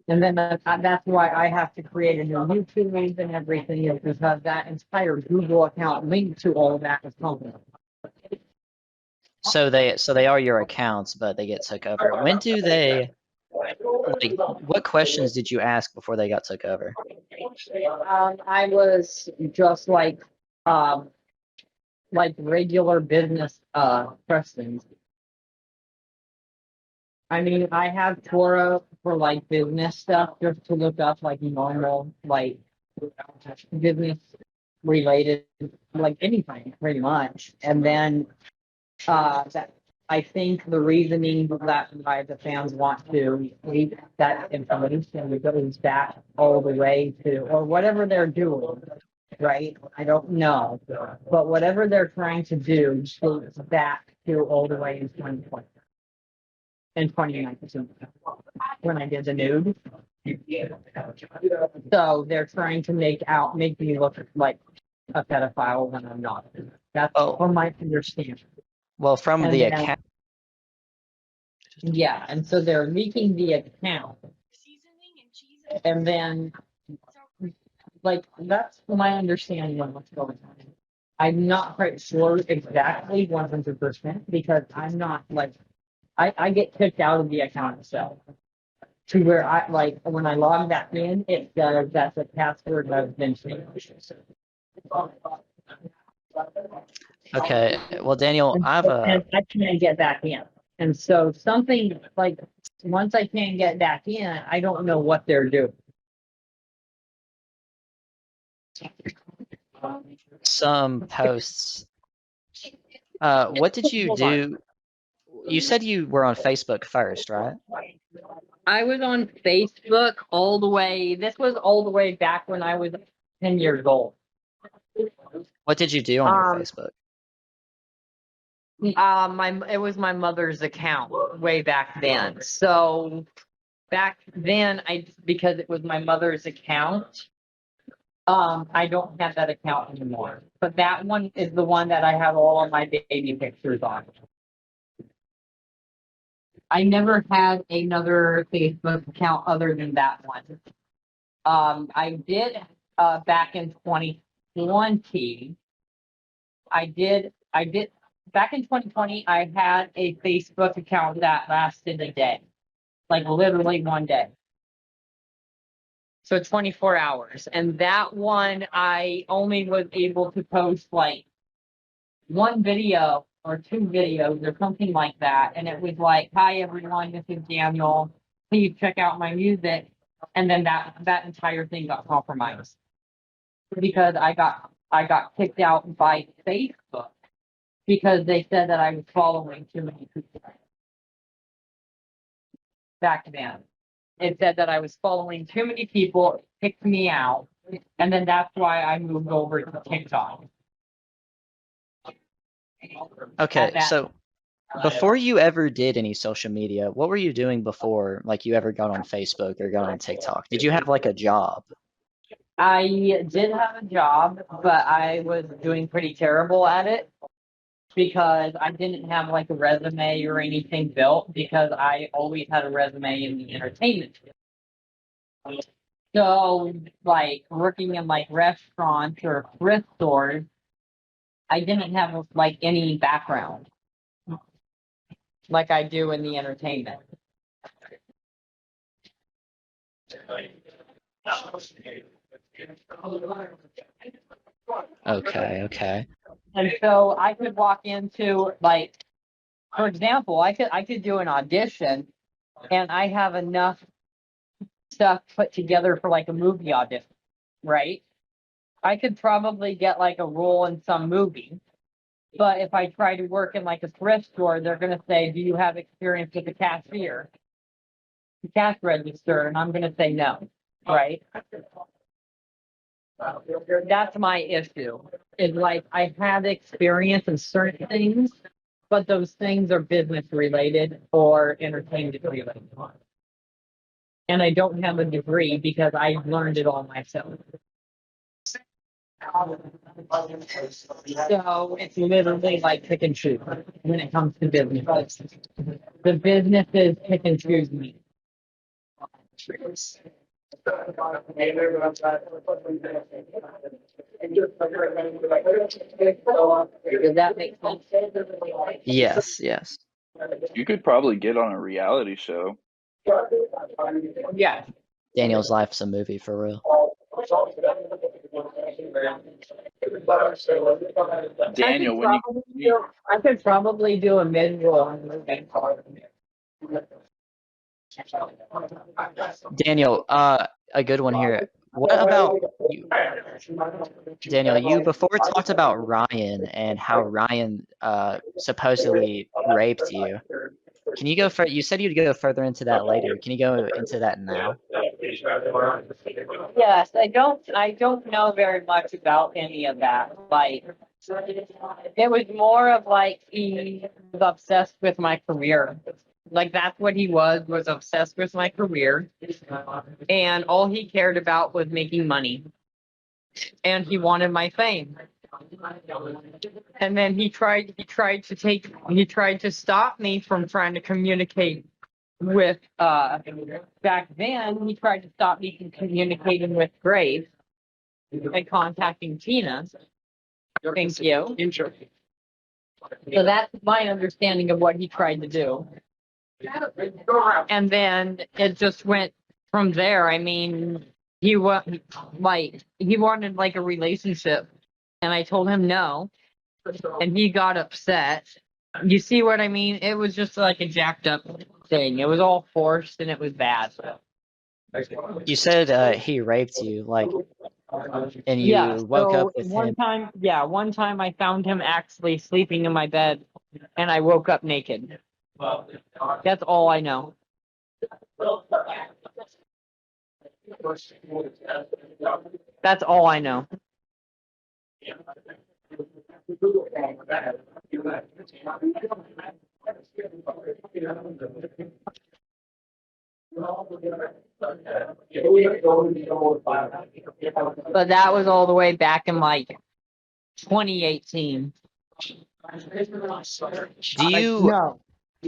And then that's why I have to create a new YouTube and everything is because that entire Google account linked to all of that is compromised. So they are your accounts, but they get took over. When do they like what questions did you ask before they got took over? I was just like regular business questions. I mean, I have Quora for like business stuff just to look up like normal like business related like anything pretty much. And then that I think the reasoning that why the fans want to leak that information goes back all the way to or whatever they're doing, right? I don't know. But whatever they're trying to do goes back to all the way in 2020. In 2019 when I did the nude. So they're trying to make me look like a pedophile when I'm not. That's from my understanding. Well, from And the then- account. Yeah, and so they're leaking the account. And then, like, that's my understanding of what's going on. I'm not quite sure exactly 100% because I'm not like, I get kicked out of the account itself. To where I like when I log that in, it does that the password has been changed. Okay, well, Daniel, I have And a I can't get back in. And so something like once I can't get back in, I don't know what they're doing. some posts. What did you Hold on. do? You said you were on Facebook first, right? I was on Facebook all the way. This was all the way back when I was 10 years old. What did you do on your Um, Facebook? it was my mother's account way back then. So back then, because it was my mother's account, I don't have that account anymore. But that one is the one that I have all of my baby pictures on. I never had another Facebook account other than that one. I did back in 2020. I did back in 2020. I had a Facebook account that lasted a day, like literally one day. So 24 hours, and that one I only was able to post like one video or two videos or something like that, and it was like, "Hi everyone, this is Daniel. Please check out my music." And then that entire thing got compromised because I got kicked out by Facebook because they said that I was following too many people back then. It said that I was following too many people, it kicked me out, and then that's why I moved over to TikTok. Okay, that- so before you ever did any social media, what were you doing before, like you ever got on Facebook or got on TikTok? Did you have like a job? I did have a job, but I was doing pretty terrible at it because I didn't have like a resume or anything built because I always had a resume in the entertainment field. So like working in like restaurants or thrift stores, I didn't have like any background like I do in the entertainment. Okay, okay. And so I could walk into like, for example, I could do an audition and I have enough stuff put together for like a movie audition, right? I could probably get like a role in some movie. But if I try to work in like a thrift store, they're gonna say, "Do you have experience with the cashier, the cash register?" And I'm gonna say no, right? That's my issue. Is like I have experience in certain things, but those things are business related or entertainment related. And I don't have a degree because I learned it all myself. So it's literally like pick and choose when it comes to business. The businesses pick and choose me. Does that make sense? Yes, yes. You could probably get on a reality show. Yeah. Daniel's Life's a movie for real. Daniel, when I could probably do a mid-roll in the movie. Daniel, a good one here. What about you? Daniel, you before talked about Ryan and how Ryan supposedly raped you. Can you go for? You said you'd go further into that later. Can you go into that now? Yes, I don't know very much about any of that. Like, it was more of like he was obsessed with my career. Like that's what he was obsessed with my career. And all he cared about was making money. And he wanted my fame. And then he tried to stop me from trying to communicate with back then he tried to stop me from communicating with Grace and contacting Tina. Thank you. So that's my understanding of what he tried to do. And then it just went from there. I mean, he wanted like a relationship and I told him no, and he got upset. You see what I mean? It was just like a jacked up thing. It was all forced and it was bad. You said he raped you, like, and Yeah, you woke up so with one him. time I found him actually sleeping in my bed and I woke up naked. That's all I know. That's all I know. But that was all the way back in like 2018. Do you? No,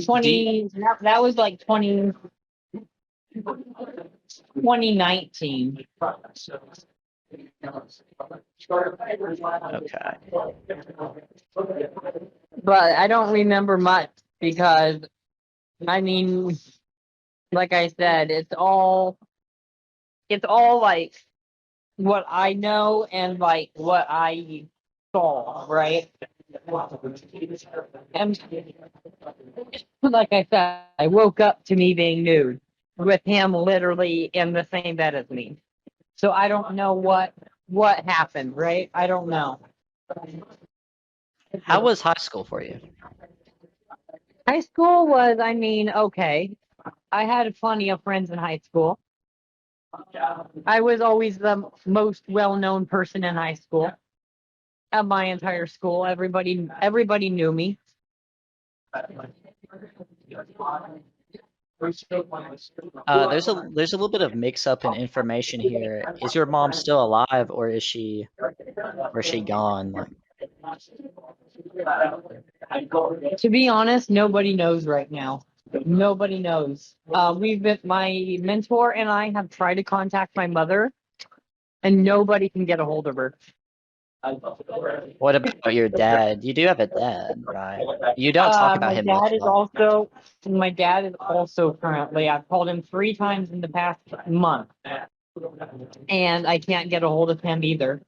20. That was like 2019. Okay. But I don't remember much because, I mean, like I said, it's all like what I know and like what I saw, right? And like I said, I woke up to me being nude with him literally in the same bed as me. So I don't know what happened, right? I don't know. How was high school for you? High school was, I mean, okay. I had plenty of friends in high school. I was always the most well-known person in high school. At my entire school, everybody knew me. There's a little bit of mix up in information here. Is your mom still alive, or is she gone? Like, to be honest, nobody knows right now. Nobody knows. My mentor and I have tried to contact my mother, and nobody can get a hold of her. what about your dad? You do have a dad, right? You don't talk about him much. My dad is also currently. I've called him 3 times in the past month, and I can't get a hold of him either.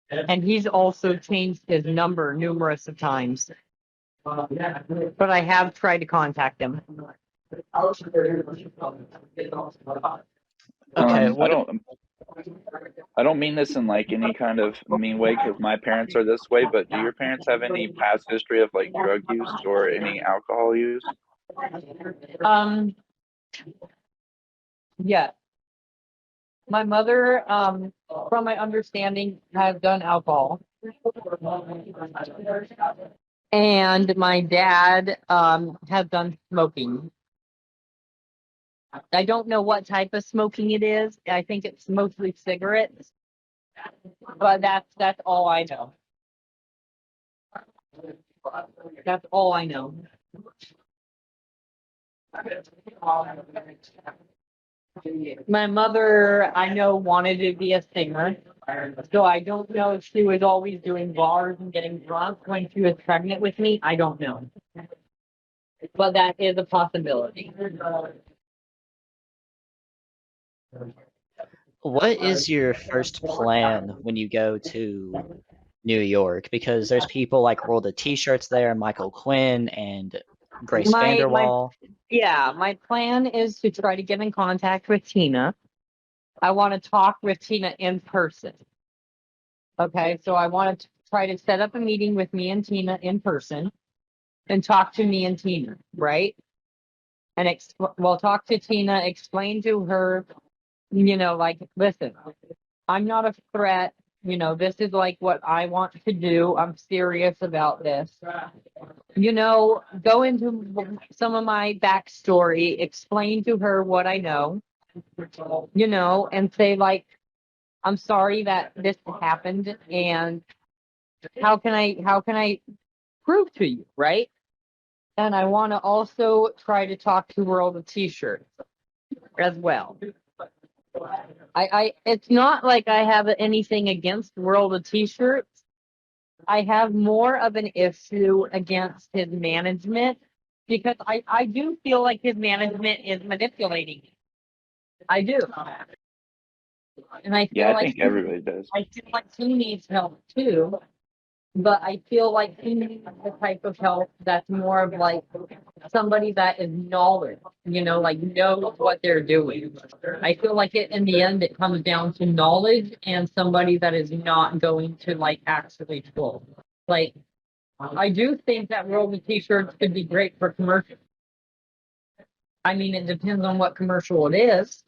And he's also changed his number numerous of times. But I have tried to contact him. Okay, I don't mean this in like any kind of mean way because my parents are this way, but do your parents have any past history of like drug use or any alcohol use? Yeah. My mother, from my understanding, has done alcohol. And my dad has done smoking. I don't know what type of smoking it is. I think it's mostly cigarettes. But that's all I know. That's all I know. My mother, I know, wanted to be a singer. So I don't know if she was always doing bars and getting drunk when she was pregnant with me. I don't know. But that is a possibility. What is your first plan when you go to New York? Because there's people like World of T-shirts there, Michael Quinn and Grace Vanderwall. My plan is to try to get in contact with Tina. I want to talk with Tina in person. Okay, so I want to try to set up a meeting with me and Tina in person and talk to me and Tina, right? And we'll talk to Tina, explain to her, like, listen, I'm not a threat. This is like what I want to do. I'm serious about this. Go into some of my backstory, explain to her what I know, and say, like, I'm sorry that this happened, and how can I prove to you, right? And I want to also try to talk to World of T-shirts as well. It's not like I have anything against World of T-shirts. I have more of an issue against his management because I do feel like his management is manipulating. I do. And I feel I think everybody does. I feel like he needs help too. but I feel like he needs the type of help that's more of like somebody that is knowledge, like knows what they're doing. I feel like in the end it comes down to knowledge and somebody that is not going to like actually troll. Like I do think that World of T-shirts could be great for commercials. I mean, it depends on what commercial it is,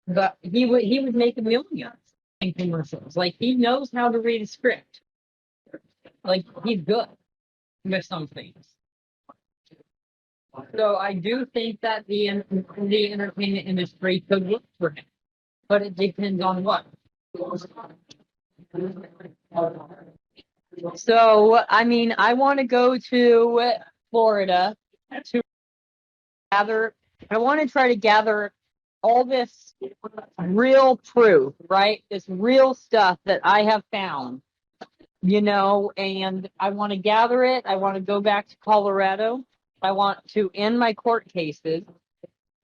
but he would make millions in commercials. Like he knows how to read a script. Like he's good with some things. So I do think that the entertainment industry could work for him, but it depends on what. So I mean, I want to go to Florida to gather. I want to try to gather all this real proof, right? This real stuff that I have found, and I want to gather it. I want to go back to Colorado. I want to end my court cases.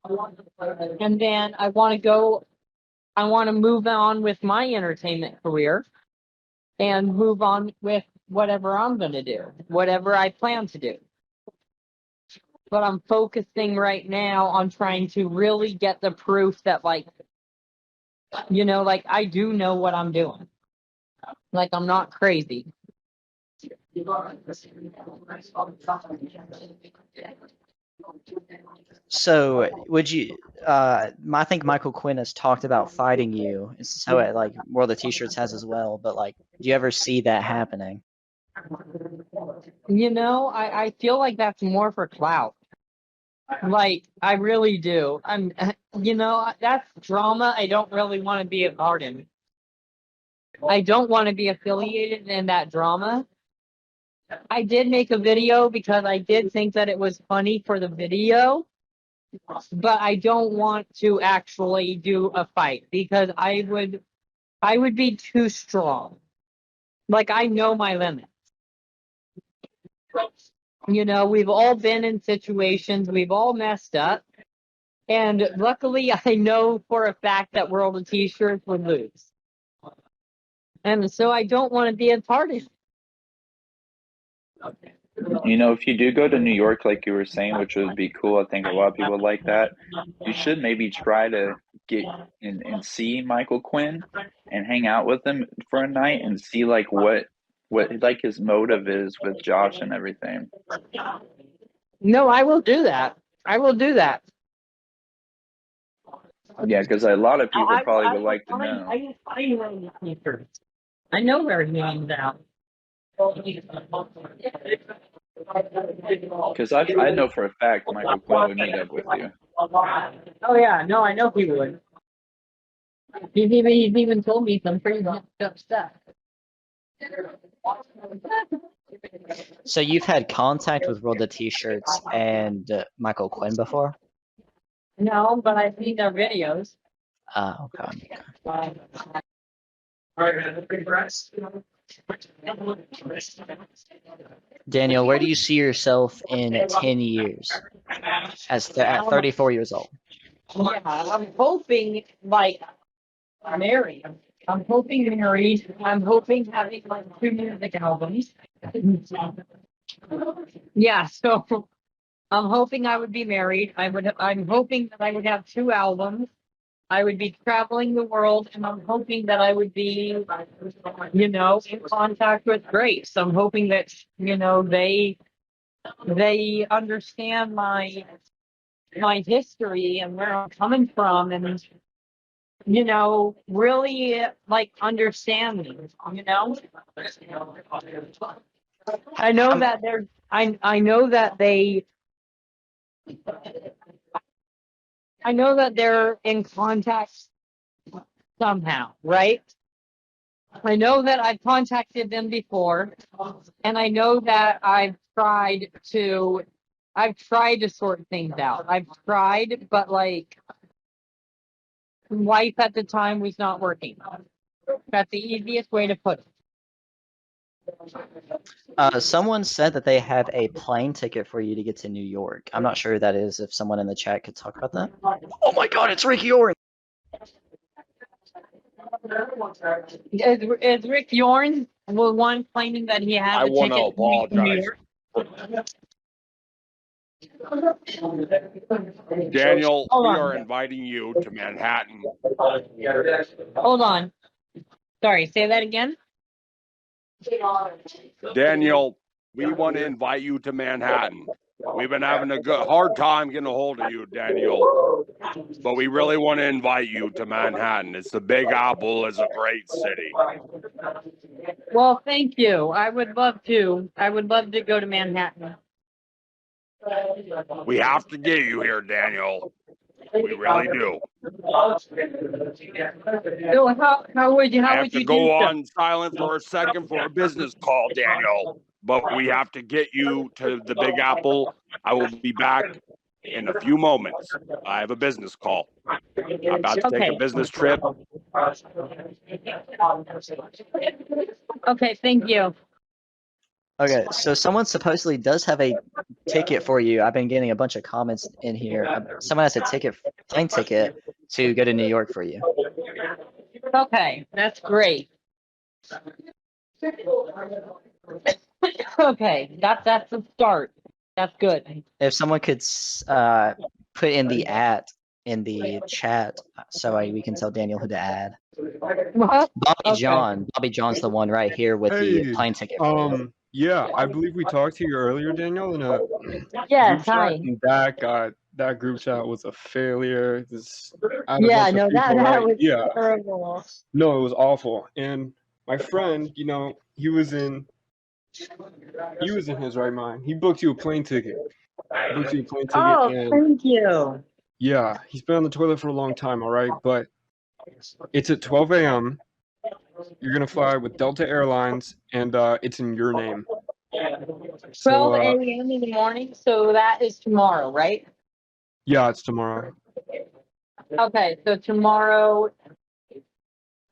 And then I want to move on with my entertainment career and move on with whatever I'm going to do, whatever I plan to do. But I'm focusing right now on trying to really get the proof that like I do know what I'm doing. Like I'm not crazy. So, would you? I think Michael Quinn has talked about fighting you. So, like World of T-shirts has as well. But like, do you ever see that happening? I feel like that's more for clout. Like I really do. That's drama. I don't really want to be a part in. I don't want to be affiliated in that drama. I did make a video because I did think that it was funny for the video, but I don't want to actually do a fight because I would be too strong. Like I know my limits. We've all been in situations, we've all messed up. And luckily I know for a fact that World of T-shirts would lose. And so I don't want to be a part of it. If you do go to New York, like you were saying, which would be cool, I think a lot of people would like that. You should maybe try to get and see Michael Quinn and hang out with him for a night and see like what like his motive is with Josh and everything. No, I will do that. I will do that. Yeah, because a lot of people probably would like to know. I know where he hangs out. Because I know for a fact Michael Quinn would meet up with you. Oh yeah, no, I know he would. He's even told me some pretty messed up stuff. So you've had contact with World of T-shirts and Michael Quinn before? No, but I've seen their videos. Oh, okay. Daniel, where do you see yourself in 10 years at 34 years old? Yeah, I'm hoping like married. I'm hoping married. I'm hoping having like 2 music albums. Yeah, so I'm hoping I would be married. I'm hoping that I would have 2 albums. I would be traveling the world, and I'm hoping that I would be, in contact with Grace. I'm hoping that, they understand my history and where I'm coming from, and really like understand me. I know that I know that they're in contact somehow, right? I know that I've contacted them before, and I know that I've tried to sort things out. I've tried, but like life at the time was not working. That's the easiest way to put it. Someone said that they have a plane ticket for you to get to New York. I'm not sure who that is. If someone in the chat could talk about that. Oh my God, it's Ricky Oren. Is Rick Yorn? Well, one claiming that he had I a want to ticket to New apologize. York. Daniel, Hold we on. are inviting you to Manhattan. Hold on. Sorry, say that again. Daniel, we want to invite you to Manhattan. We've been having a hard time getting a hold of you, Daniel. But we really want to invite you to Manhattan. It's the Big Apple. Is a great city. Well, thank you. I would love to. I would love to go to Manhattan. We have to get you here, Daniel. We really do. So how would you I how have would to you go do so? on silent for a second for a business call, Daniel. But we have to get you to the Big Apple. I will be back in a few moments. I have a business call. I'm about to take a business trip. Okay, thank you. Okay, so someone supposedly does have a ticket for you. I've been getting a bunch of comments in here. Someone has a plane ticket to go to New York for you. Okay, that's great. Okay, that's a start. That's good. If someone could put in the in the chat so we can tell Daniel who to add. What? Bobby John's the one right here with the Hey, plane ticket for you. yeah, I believe we talked to you earlier, Daniel, in a Yes, group chat, hi. and that group chat was a failure. I had a Yeah, bunch of no, people, that right? was Yeah, terrible. no, it was awful. And my friend, you know, he was in his right mind. He booked you a plane ticket. Oh, And thank you. yeah, he's been on the toilet for a long time, all right? But it's at 12 a.m. You're gonna fly with Delta Airlines, and it's in your name. 12 a.m. in the morning, so that is tomorrow, right? Yeah, it's tomorrow. Okay, so tomorrow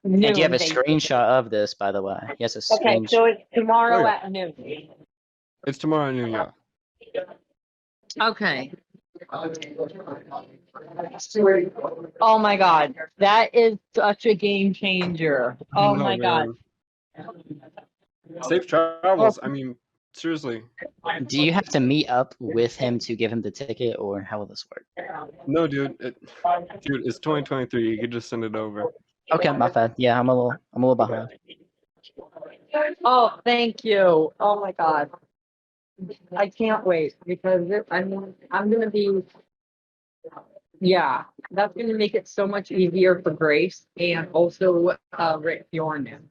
noon. And you have a thank you. screenshot of this, by the way. Yes, a Okay, screenshot. so it's tomorrow Oh, yeah. at noon. It's tomorrow at noon, yeah. Okay. Oh my God, that is such a game changer. Oh No, my God. Safe travels. I mean, seriously. Do you have to meet up with him to give him the ticket, or how will this work? No, dude. Dude, it's 2023. You could just send it over. Okay, my bad. Yeah, I'm a little behind. Oh, thank you. Oh my God. I can't wait because I'm gonna be. Yeah, that's gonna make it so much easier for Grace and also Rick Yornan.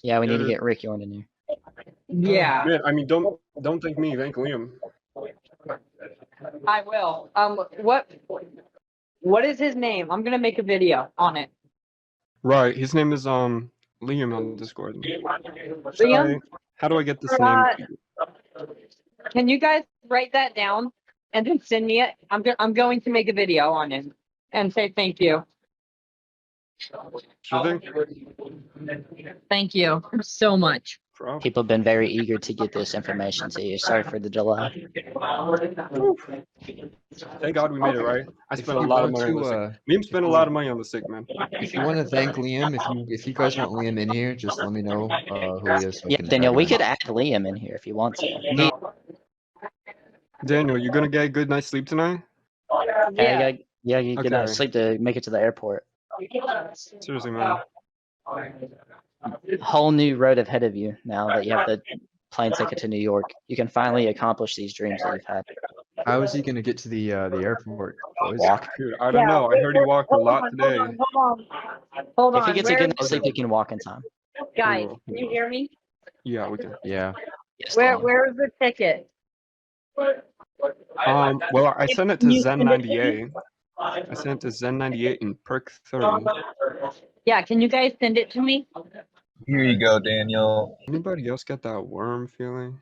Yeah, we need to get Rick Yorn in here. Yeah. Man, I mean, don't thank me. Thank Liam. I will. What is his name? I'm gonna make a video on it. Right. His name is Liam on Discord. Liam? How do I get this name? Can you guys write that down and then send me it? I'm going to make a video on it and say thank you. Sure thing. Thank you so much. People have been very eager to get this information to you. Sorry for the delay. Thank God we made it, right? I If spent a you lot of want money on the sick. Liam spent a lot of money on the sick, man. If you want to thank Liam, if you guys want Liam in here, just let me know who he is. So I Yeah, can Daniel, tag we him could in. add Liam in here if you want to. No. Daniel, you gonna get a good night's sleep tonight? Yeah, you get Okay. sleep to make it to the airport. Seriously, man. Whole new road ahead of you now that you have the plane ticket to New York. You can finally accomplish these dreams that you've had. How is he gonna get to the airport, boys? Walk. Dude, I don't know. I heard he walked a lot today. Hold If he on. gets a good night's sleep, he can walk in time. Guys, can you hear me? Yeah, we can. Yeah. Yes, Where's the ticket? Well, I sent it to Zen98. I sent it to Zen98 and PERK 30. Yeah, can you guys send it to me? Here you go, Daniel. Anybody else get that worm feeling?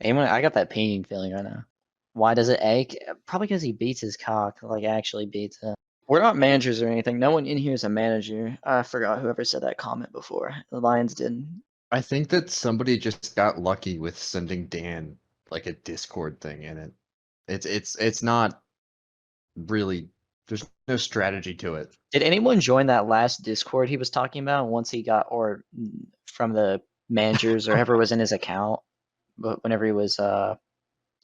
Anyone? I got that pinging feeling right now. Why does it ache? Probably because he beats his cock, like actually beats it. We're not managers or anything. No one in here is a manager. I forgot whoever said that comment before. The Lions didn't. I think that somebody just got lucky with sending Dan like a Discord thing in it. It's not really There's no strategy to it. Did anyone join that last Discord he was talking about once he got, or from the managers or whoever was in his account, but whenever he was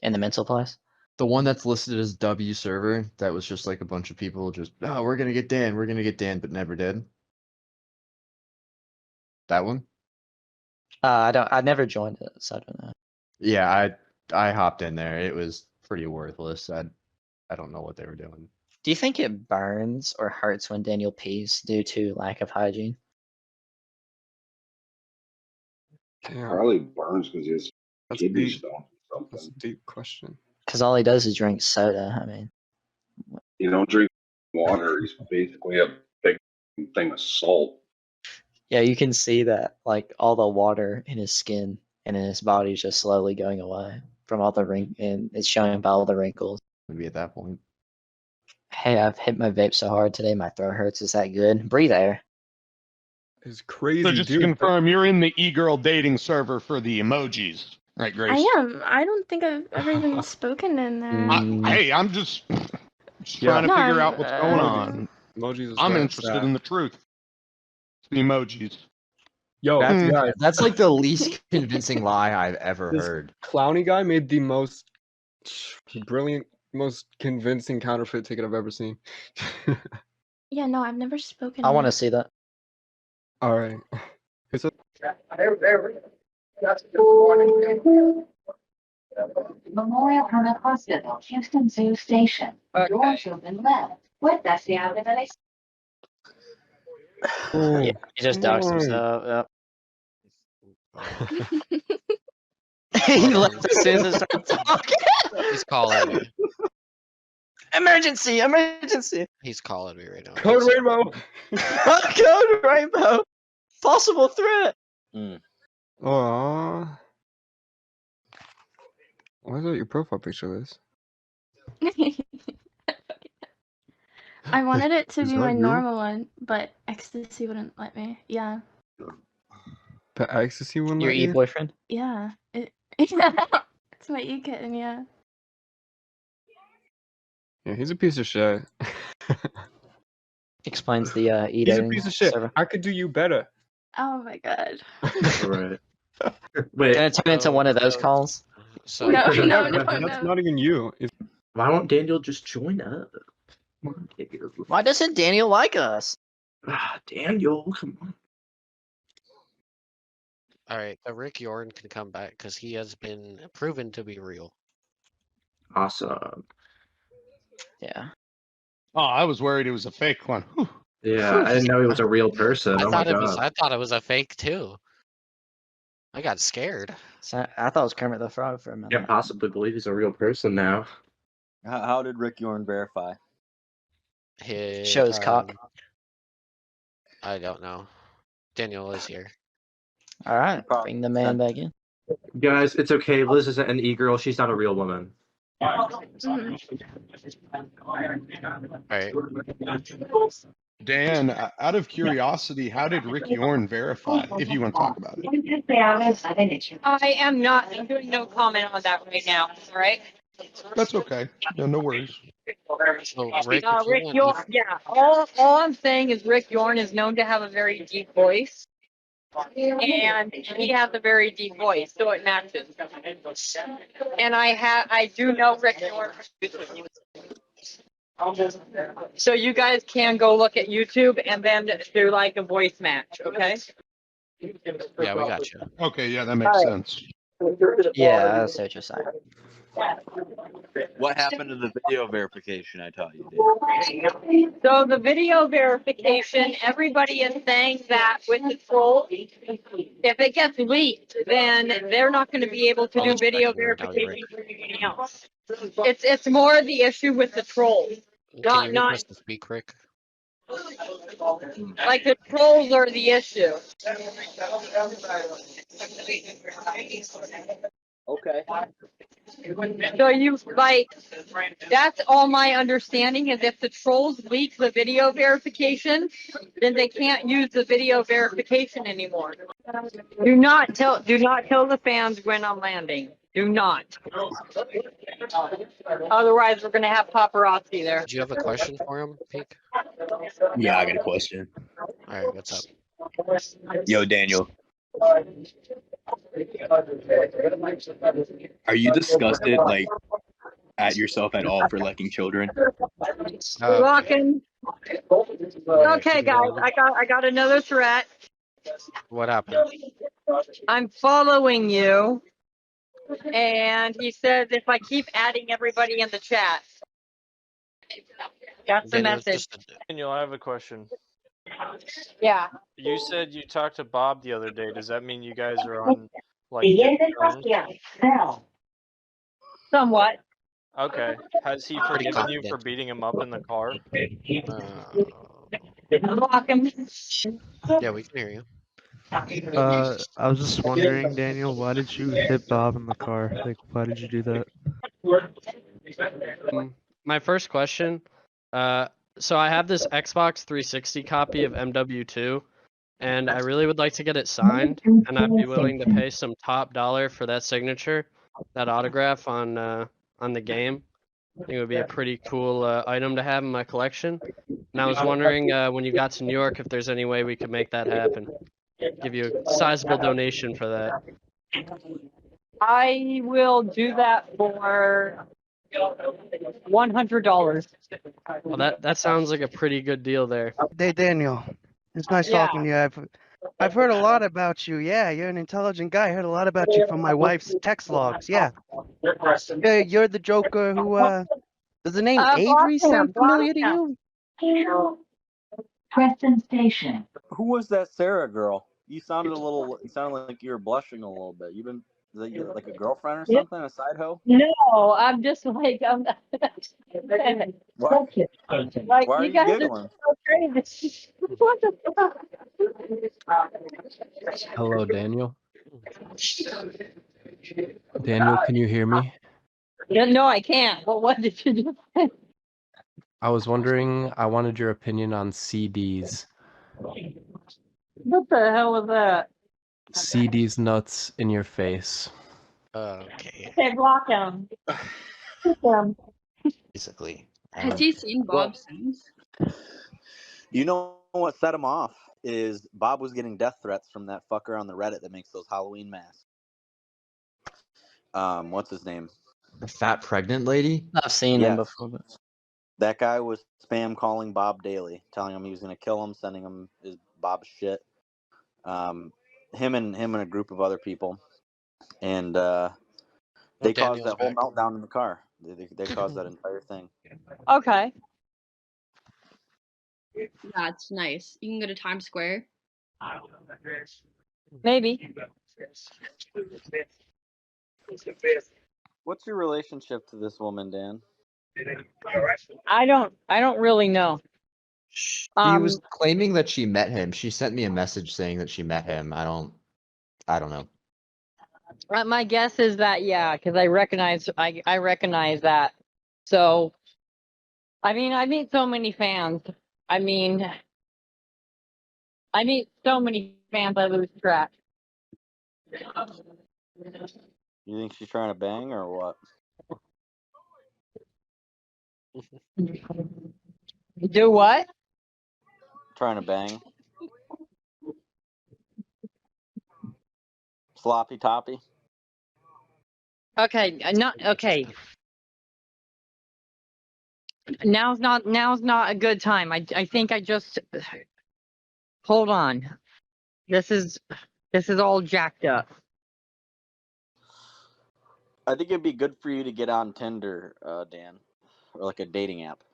in the mental place? The one that's listed as W server, that was just like a bunch of people just, oh, we're gonna get Dan, but never did. That one? I never joined it, so I don't know. Yeah, I hopped in there. It was pretty worthless. I don't know what they were doing. Do you think it burns or hurts when Daniel pees due to lack of hygiene? Probably burns because he has kidney stone or That's a something. deep question. Because all he does is drink soda. I mean, You don't drink water. He's basically a big thing of salt. yeah, you can see that, like, all the water in his skin and in his body is just slowly going away from all the and it's showing by all the wrinkles. Maybe at that point. Hey, I've hit my vape so hard today, my throat hurts. Is that good? Breathe air. It's crazy, So just to dude. confirm, you're in the e-girl dating server for the emojis, right, Grace? I am. I don't think I've ever even spoken in there. Hey, I'm just Yeah. trying to No, figure I'm, out what's going on. Emojis is I'm where interested it's in at. the truth. It's the emojis. Yo, guys, That's like the least convincing lie I've ever this heard. Clowny guy made the most brilliant, most convincing counterfeit ticket I've ever seen. Yeah, no, I've never spoken. I in want to it. see that. All right. It's a Memorial Hermann Hospital, Houston Zoo Station. Doors open left. Puertas se abren a la Yeah, he just doxed himself. Yep. He left as soon as I started talking. He's calling me. Emergency! Emergency! He's calling me right now. Code Rainbow. Code Rainbow! Possible threat! Aww. Why is that your profile picture, Liz? I wanted it to Is be that my you? normal one, but ecstasy wouldn't let me. Yeah. The ecstasy one. Your e-boyfriend? Yeah. It's my e-kitten, yeah. Yeah, he's a piece of shit. Explains the He's a e-dating piece of shit. server. I could do you better. Oh my god. Right. Gonna turn into one of those calls? So No, That's not even you. Why won't Daniel just join up? Come on, Daniel. Why doesn't Daniel like us? Daniel, come on. all right, the Rick Yorn can come back because he has been proven to be real. Awesome. Yeah. Oh, I was worried it was a fake one. Whew. Yeah, I didn't know he was a real person. I Oh my thought it was. god. I thought it was a fake too. I got scared. So I thought it was Kermit the Frog for a minute. Can't possibly believe he's a real person now. How did Rick Yorn verify? Show his cock. I don't know. Daniel is here. All right, bring the man back in. Guys, it's okay. Liz isn't an e-girl. She's not a real woman. Right. Dan, out of curiosity, how did Rick Yorn verify? If you want to talk about it. I am not. I'm doing no comment on that right now. All right. That's okay. No worries. So Rick, Rick Yorn. Yeah. All I'm saying is Rick Yorn is known to have a very deep voice, and he has a very deep voice, so it matches. And I do know Rick Yorn. So you guys can go look at YouTube and then do like a voice match, okay? Yeah, we got you. Okay, yeah, that makes sense. Yeah, I see what you're saying. What happened to the video verification I taught you, dude? So the video verification, everybody is saying that with the troll, if it gets leaked, then they're not going to be able to do video verification for anything else. It's more the issue with the trolls, Can you not request to speak, Rick? like the trolls are the issue. Okay. So you like, that's all my understanding is if the trolls leak the video verification, then they can't use the video verification anymore. Do not tell the fans when I'm landing. Do not. Otherwise, we're gonna have paparazzi there. Do you have a question for him, Peek? Yeah, I got a question. All right, what's up? Yo, Daniel, are you disgusted like at yourself at all for liking children? We're walking. Okay, guys, I got another threat. What happened? I'm following you, and he says if I keep adding everybody in the chat. That's the Daniel, message. Daniel, I have a question. Yeah. You said you talked to Bob the other day. Does that mean you guys are on like good terms? Somewhat. Okay. Has he Pretty forgiven you confident. for beating him up in the car? Yeah, we can hear you. I was just wondering, Daniel, why did you hit Bob in the car? Like, why did you do that? My first question. So I have this Xbox 360 copy of MW2, and I really would like to get it signed, and I'd be willing to pay some top dollar for that signature, that autograph on the game. I think it would be a pretty cool item to have in my collection. And I was wondering when you got to New York if there's any way we could make that happen. Give you a sizable donation for that. I will do that for $100. Well, that sounds like a pretty good deal there. Hey, Daniel. It's nice Yeah. talking to you. I've heard a lot about you. Yeah, you're an intelligent guy. I heard a lot about you from my wife's text logs. Yeah. You're the Joker who, does the name Avery sound familiar to you? Preston Station. Who was that Sarah girl? You sounded like you were blushing a little bit. Is that you, like a girlfriend or something? A side hoe? No, I'm just like Why? Like Why are you you guys giggling? are so crazy. What the fuck? Hello, Daniel. Daniel, can you hear me? No, I can't. Well, what did you do? I was wondering, I wanted your opinion on CDs. What the hell was that? CDs nuts in your face. Okay. Hey, block him. Basically. Has he seen Bob since? You know what set him off is Bob was getting death threats from that fucker on the Reddit that makes those Halloween masks. What's his name? The fat pregnant lady? I've seen him before. But... That guy was spam calling Bob daily, telling him he was going to kill him, sending him his Bob's shit. Him and a group of other people, and they caused that whole meltdown in the car. They caused that entire thing. Okay. That's nice. You can go to Times Square. Maybe. What's your relationship to this woman, Dan? I don't really know. She was claiming that she met him. She sent me a message saying that she met him. I don't know. My guess is that yeah, because I recognize that. So, I mean, I meet so many fans. I mean, I meet so many fans. I lose track. You think she's trying to bang or what? Do what? Trying to bang. Sloppy toppy. Okay, not okay. Now's not a good time. I think I just hold on. This is all jacked up. I think it'd be good for you to get on Tinder, Dan, or like a dating app.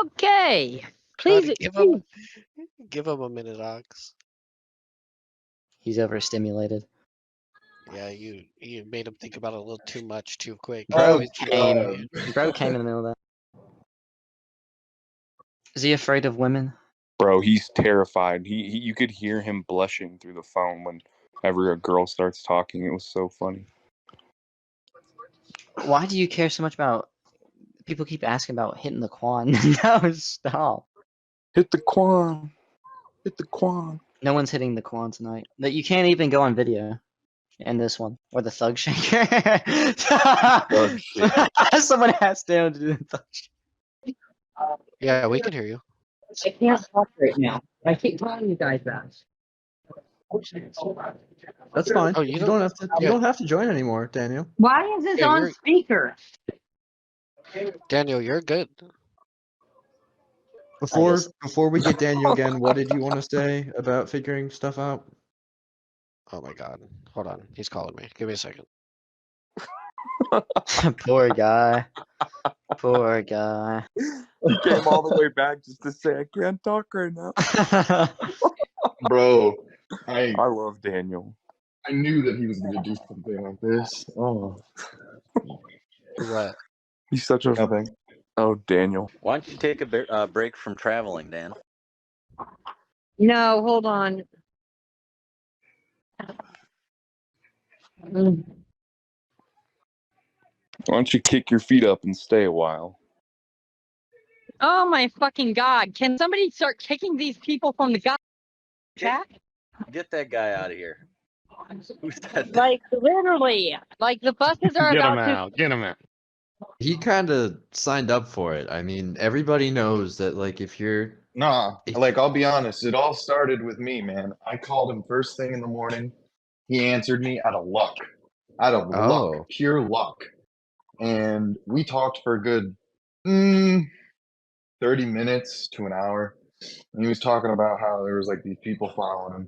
Okay. Please Give him a minute, Ox. He's overstimulated. Yeah, you made him think about it a little too much, too quick. Bro came in the middle of that. Is he afraid of women? Bro, he's terrified. You could hear him blushing through the phone whenever a girl starts talking. It was so funny. Why do you care so much about? People keep asking about hitting the quan. No, stop. Hit the quan. Hit the quan. No one's hitting the quan tonight. That you can't even go on video. And this one, or the thug shaker. Thug shaker. Someone asked Daniel to do the thug shaker. Yeah, we can hear you. I can't talk right now. I keep telling you guys that. That's fine. Oh, You don't have to. You Yeah, don't have to join anymore, Daniel. Why is this yeah, on speaker? Daniel, you're good. Before we get Daniel again, what did you want to say about figuring stuff out? Oh my God. Hold on. He's calling me. Give me a second. Poor guy. Poor guy. He came all the way back just to say I can't talk right now. Bro, I love Daniel. I knew that he was gonna do something like this. Oh, What? He's such a nothing. Oh, Daniel. Why don't you take a break from traveling, Dan? No, hold on. Why don't you kick your feet up and stay a while? Oh my fucking god! Can somebody start kicking these people from the god chat? Get that guy out of here. Who said that? Like literally, like the buses are Get him about to. out. Get him out. He kind of signed up for it. I mean, everybody knows that, like, if you're Nah, like I'll be honest, it all started with me, man. I called him first thing in the morning. He answered me out of luck. Out of luck. Oh. Pure luck. And we talked for a good 30 minutes to an hour. And he was talking about how there was like these people following him.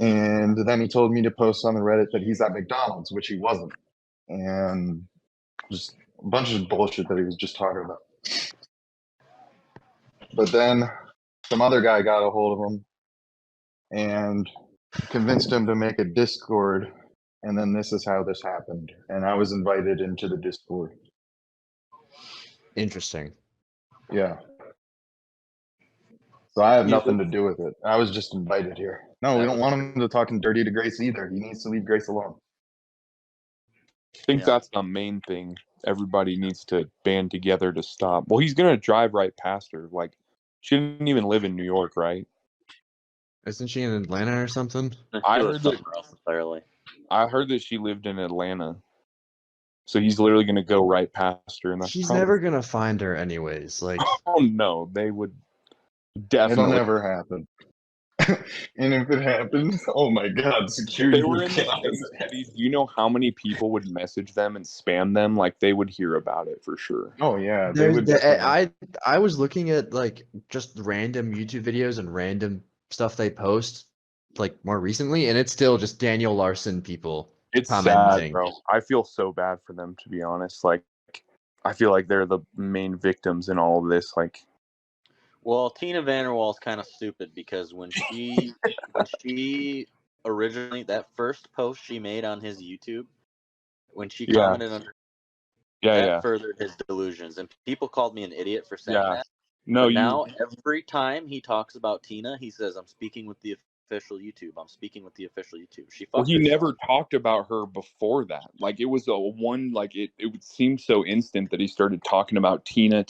And then he told me to post on the Reddit that he's at McDonald's, which he wasn't. And just a bunch of bullshit that he was just talking about. But then some other guy got a hold of him and convinced him to make a Discord. And then this is how this happened. And I was invited into the Discord. Interesting. Yeah. So I have He nothing lives- to do with it. I was just invited here. No, we That don't was- want him to talking dirty to Grace either. He needs to leave Grace alone. I think that's the main thing. Everybody needs to band together to stop. Well, he's gonna drive right past her. Like, she didn't even live in New York, right? Isn't she in Atlanta or something? I She lives heard that. somewhere else entirely. I heard that she lived in Atlanta. So he's literally gonna go right past her, and that's He's probably... never gonna find her anyways. Like, Oh no, they would It'll definitely. never happen. And if it happens, oh my god, If security they were in the guys. same city, do you know how many people would message them and spam them? Like, they would hear about it for sure. Oh yeah, they would there's, definitely. I was looking at like just random YouTube videos and random stuff they post like more recently, and it's still just Daniel Larson people It's commenting. sad, bro. I feel so bad for them, to be honest. Like, I feel like they're the main victims in all of this. Like, Well, Tina Vanderwall's kind of stupid because when she originally, that first post she made on his YouTube, when she Yeah. commented on that furthered his delusions, and people called me an idiot for saying that. No, But now every time he talks about Tina, he says, "I'm speaking with the official YouTube. I'm speaking with the official YouTube." She Well, fucked he herself. never talked about her before that. Like, it was it would seem so instant that he started talking about Tina.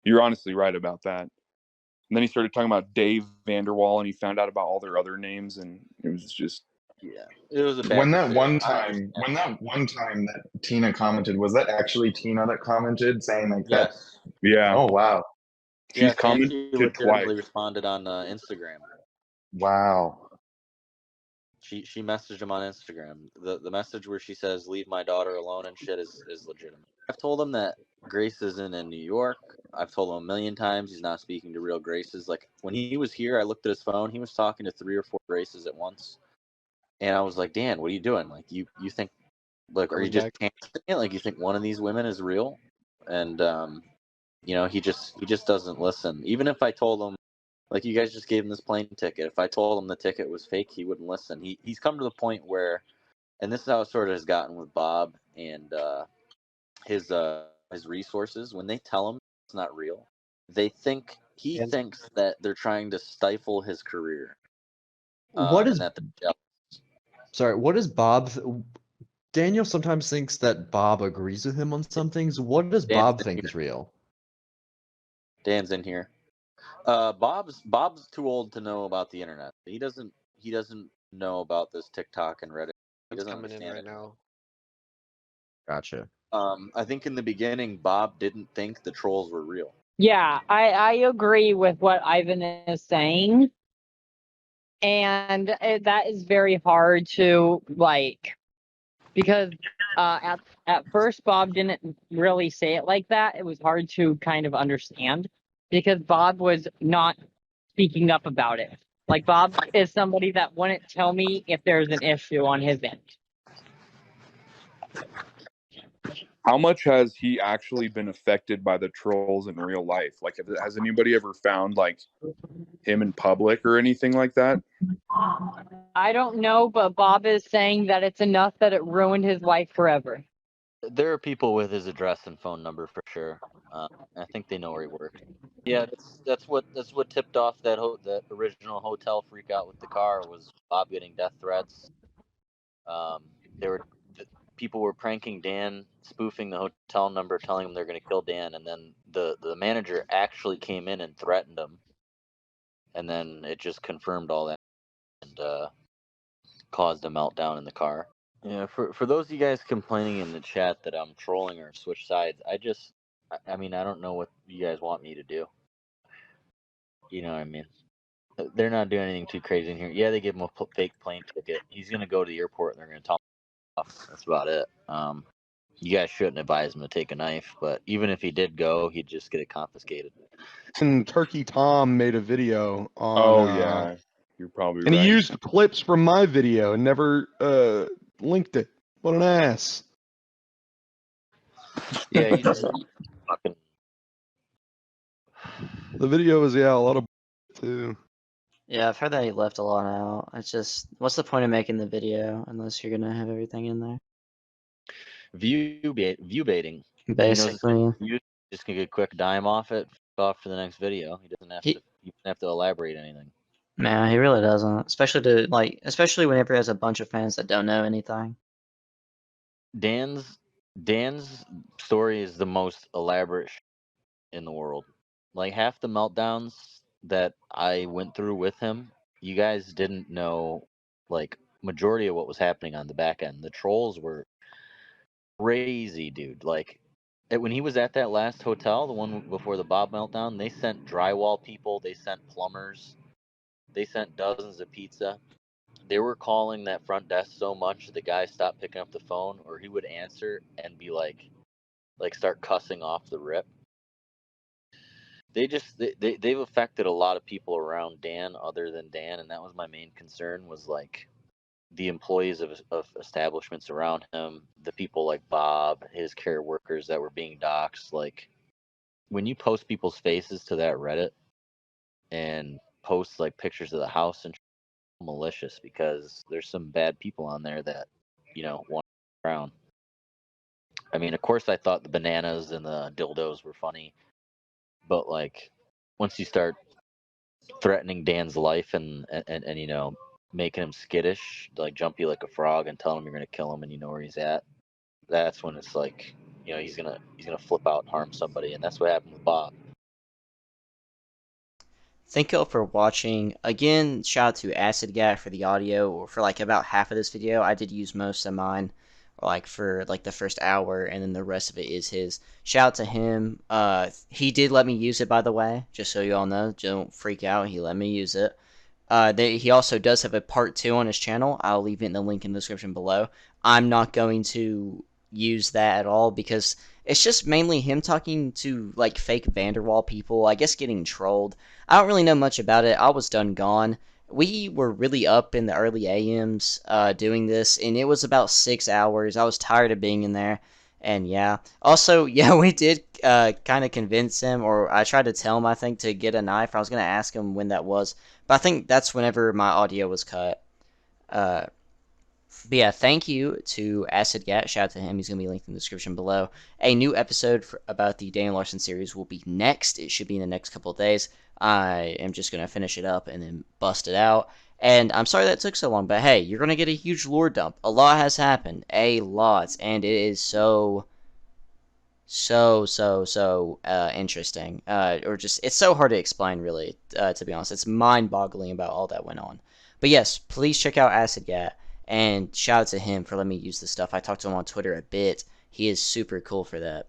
You're honestly right about that. And then he started talking about Dave Vanderwall, and he found out about all their other names, and it was just... Yeah, it was a bad When that decision. one time that Tina commented, was that actually Tina that commented saying like that? Yes. Yeah. Oh wow. She's Yes, and commented she twice. legitimately responded on Instagram. Wow. She messaged him on Instagram. The message where she says "leave my daughter alone" and shit is legitimate. I've told him that Grace isn't in New York. I've told him a million times he's not speaking to real Graces. Like when he was here, I looked at his phone. He was talking to 3 or 4 Graces at once, and I was like, "Dan, what are you doing? Like you think, like, are you just canceling it? Like you think one of these women is real?" And you know, he just doesn't listen. Even if I told him, like, you guys just gave him this plane ticket. If I told him the ticket was fake, he wouldn't listen. He's come to the point where, and this is how it sort of has gotten with Bob and his resources. When they tell him it's not real, he thinks that they're trying to stifle his career. What is and that they're jealous. Sorry, what is Bob? Daniel sometimes thinks that Bob agrees with him on some things. What does Bob think is real? Dan's in here. Bob's too old to know about the internet. He doesn't know about this TikTok and Reddit. He It's doesn't coming in understand right it. now. Gotcha. I think in the beginning, Bob didn't think the trolls were real. Yeah, I agree with what Ivan is saying. And that is very hard to like, because at first Bob didn't really say it like that. It was hard to kind of understand because Bob was not speaking up about it. Like Bob is somebody that wouldn't tell me if there's an issue on his end. How much has he actually been affected by the trolls in real life? Like, has anybody ever found like him in public or anything like that? I don't know, but Bob is saying that it's enough that it ruined his life forever. There are people with his address and phone number for sure. I think they know where he works. Yeah, that's what tipped off that original hotel freak out with the car was Bob getting death threats. There were people were pranking Dan, spoofing the hotel number, telling him they're going to kill Dan, and then the manager actually came in and threatened him, and then it just confirmed all that and caused a meltdown in the car. Yeah, for those of you guys complaining in the chat that I'm trolling or switch sides, I mean, I don't know what you guys want me to do. You know what I mean? They're not doing anything too crazy in here. Yeah, they give him a fake plane ticket. He's gonna go to the airport and they're gonna tell him off. That's about it. You guys shouldn't advise him to take a knife, but even if he did go, he'd just get it confiscated. And Turkey Tom made a video on. Oh yeah, you're probably and right. he used clips from my video and never linked it. What an ass! Yeah, he just fucking. The video is a lot of too. Yeah, I've heard that he left a lot out. It's just, what's the point of making the video unless you're gonna have everything in there? View baiting. Basically. You just gonna get a quick dime off it, off for the next video. He doesn't have to elaborate anything. Nah, he really doesn't. Especially whenever he has a bunch of fans that don't know anything. Dan's story is the most elaborate in the world. Like half the meltdowns that I went through with him, you guys didn't know like majority of what was happening on the back end. The trolls were crazy, dude. Like when he was at that last hotel, the one before the Bob meltdown, they sent drywall people, they sent plumbers, they sent dozens of pizza. They were calling that front desk so much the guy stopped picking up the phone, or he would answer and be like start cussing off the rip. They've affected a lot of people around Dan other than Dan, and that was my main concern was like the employees of establishments around him, the people like Bob, his care workers that were being doxxed. Like when you post people's faces to that Reddit and post like pictures of the house and malicious because there's some bad people on there that want around. I mean, of course, I thought the bananas and the dildos were funny, but like once you start threatening Dan's life and making him skittish, like jump you like a frog and tell him you're gonna kill him and you know where he's at, that's when it's like he's gonna flip out and harm somebody, and that's what happened with Bob. Thank you all for watching. Again, shout out to Acid Gat for the audio, or for like about half of this video. I did use most of mine, like for like the first hour, and then the rest of it is his. Shout out to him. He did let me use it, by the way, just so you all know. Don't freak out. He let me use it. He also does have a part 2 on his channel. I'll leave it in the link in the description below. I'm not going to use that at all because it's just mainly him talking to like fake Vanderwall people, I guess getting trolled. I don't really know much about it. I was done gone. We were really up in the early AMs doing this, and it was about 6 hours. I was tired of being in there. And yeah, also, yeah, we did kind of convince him, or I tried to tell him, I think, to get a knife. I was going to ask him when that was, but I think that's whenever my audio was cut. But yeah, thank you to Acid Gat. Shout out to him. He's going to be linked in the description below. A new episode about the Daniel Larson series will be next. It should be in the next couple of days. I am just going to finish it up and then bust it out. And I'm sorry that took so long, but hey, you're going to get a huge lore dump. A lot has happened. A lot. And it is so interesting. Or just, it's so hard to explain, really, to be honest. It's mind-boggling about all that went on. But yes, please check out Acid Gat, and shout out to him for letting me use this stuff. I talked to him on Twitter a bit. He is super cool for that.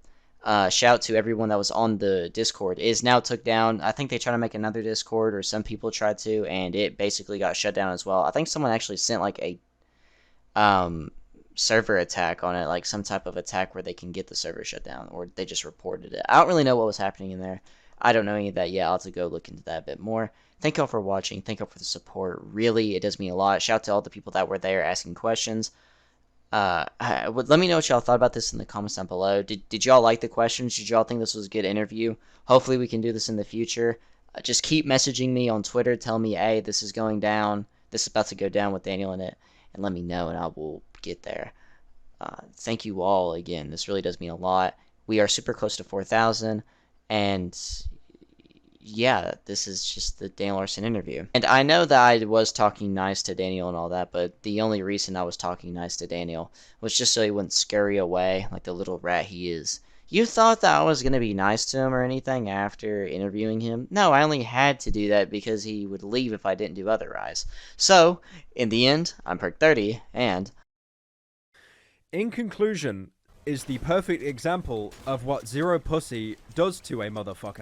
Shout out to everyone that was on the Discord. It is now took down. I think they tried to make another Discord, or some people tried to, and it basically got shut down as well. I think someone actually sent like a server attack on it, like some type of attack where they can get the server shut down, or they just reported it. I don't really know what was happening in there. I don't know any of that yet. I'll have to go look into that a bit more. Thank y'all for watching. Thank y'all for the support. Really, it does mean a lot. Shout out to all the people that were there asking questions. Let me know what y'all thought about this in the comments down below. Did y'all like the questions? Did y'all think this was a good interview? Hopefully we can do this in the future. Just keep messaging me on Twitter. Tell me, hey, this is going down. This is about to go down with Daniel in it. And let me know, and I will get there. Thank you all again. This really does mean a lot. We are super close to 4,000. And yeah, this is just the Daniel Larson interview. And I know that I was talking nice to Daniel and all that, but the only reason I was talking nice to Daniel was just so he wouldn't scurry away like the little rat he is. You thought that I was going to be nice to him or anything after interviewing him? No, I only had to do that because he would leave if I didn't do otherwise. So, in the end, I'm PERK 30, and... In conclusion, is the perfect example of what Zero Pussy does to a motherfucker.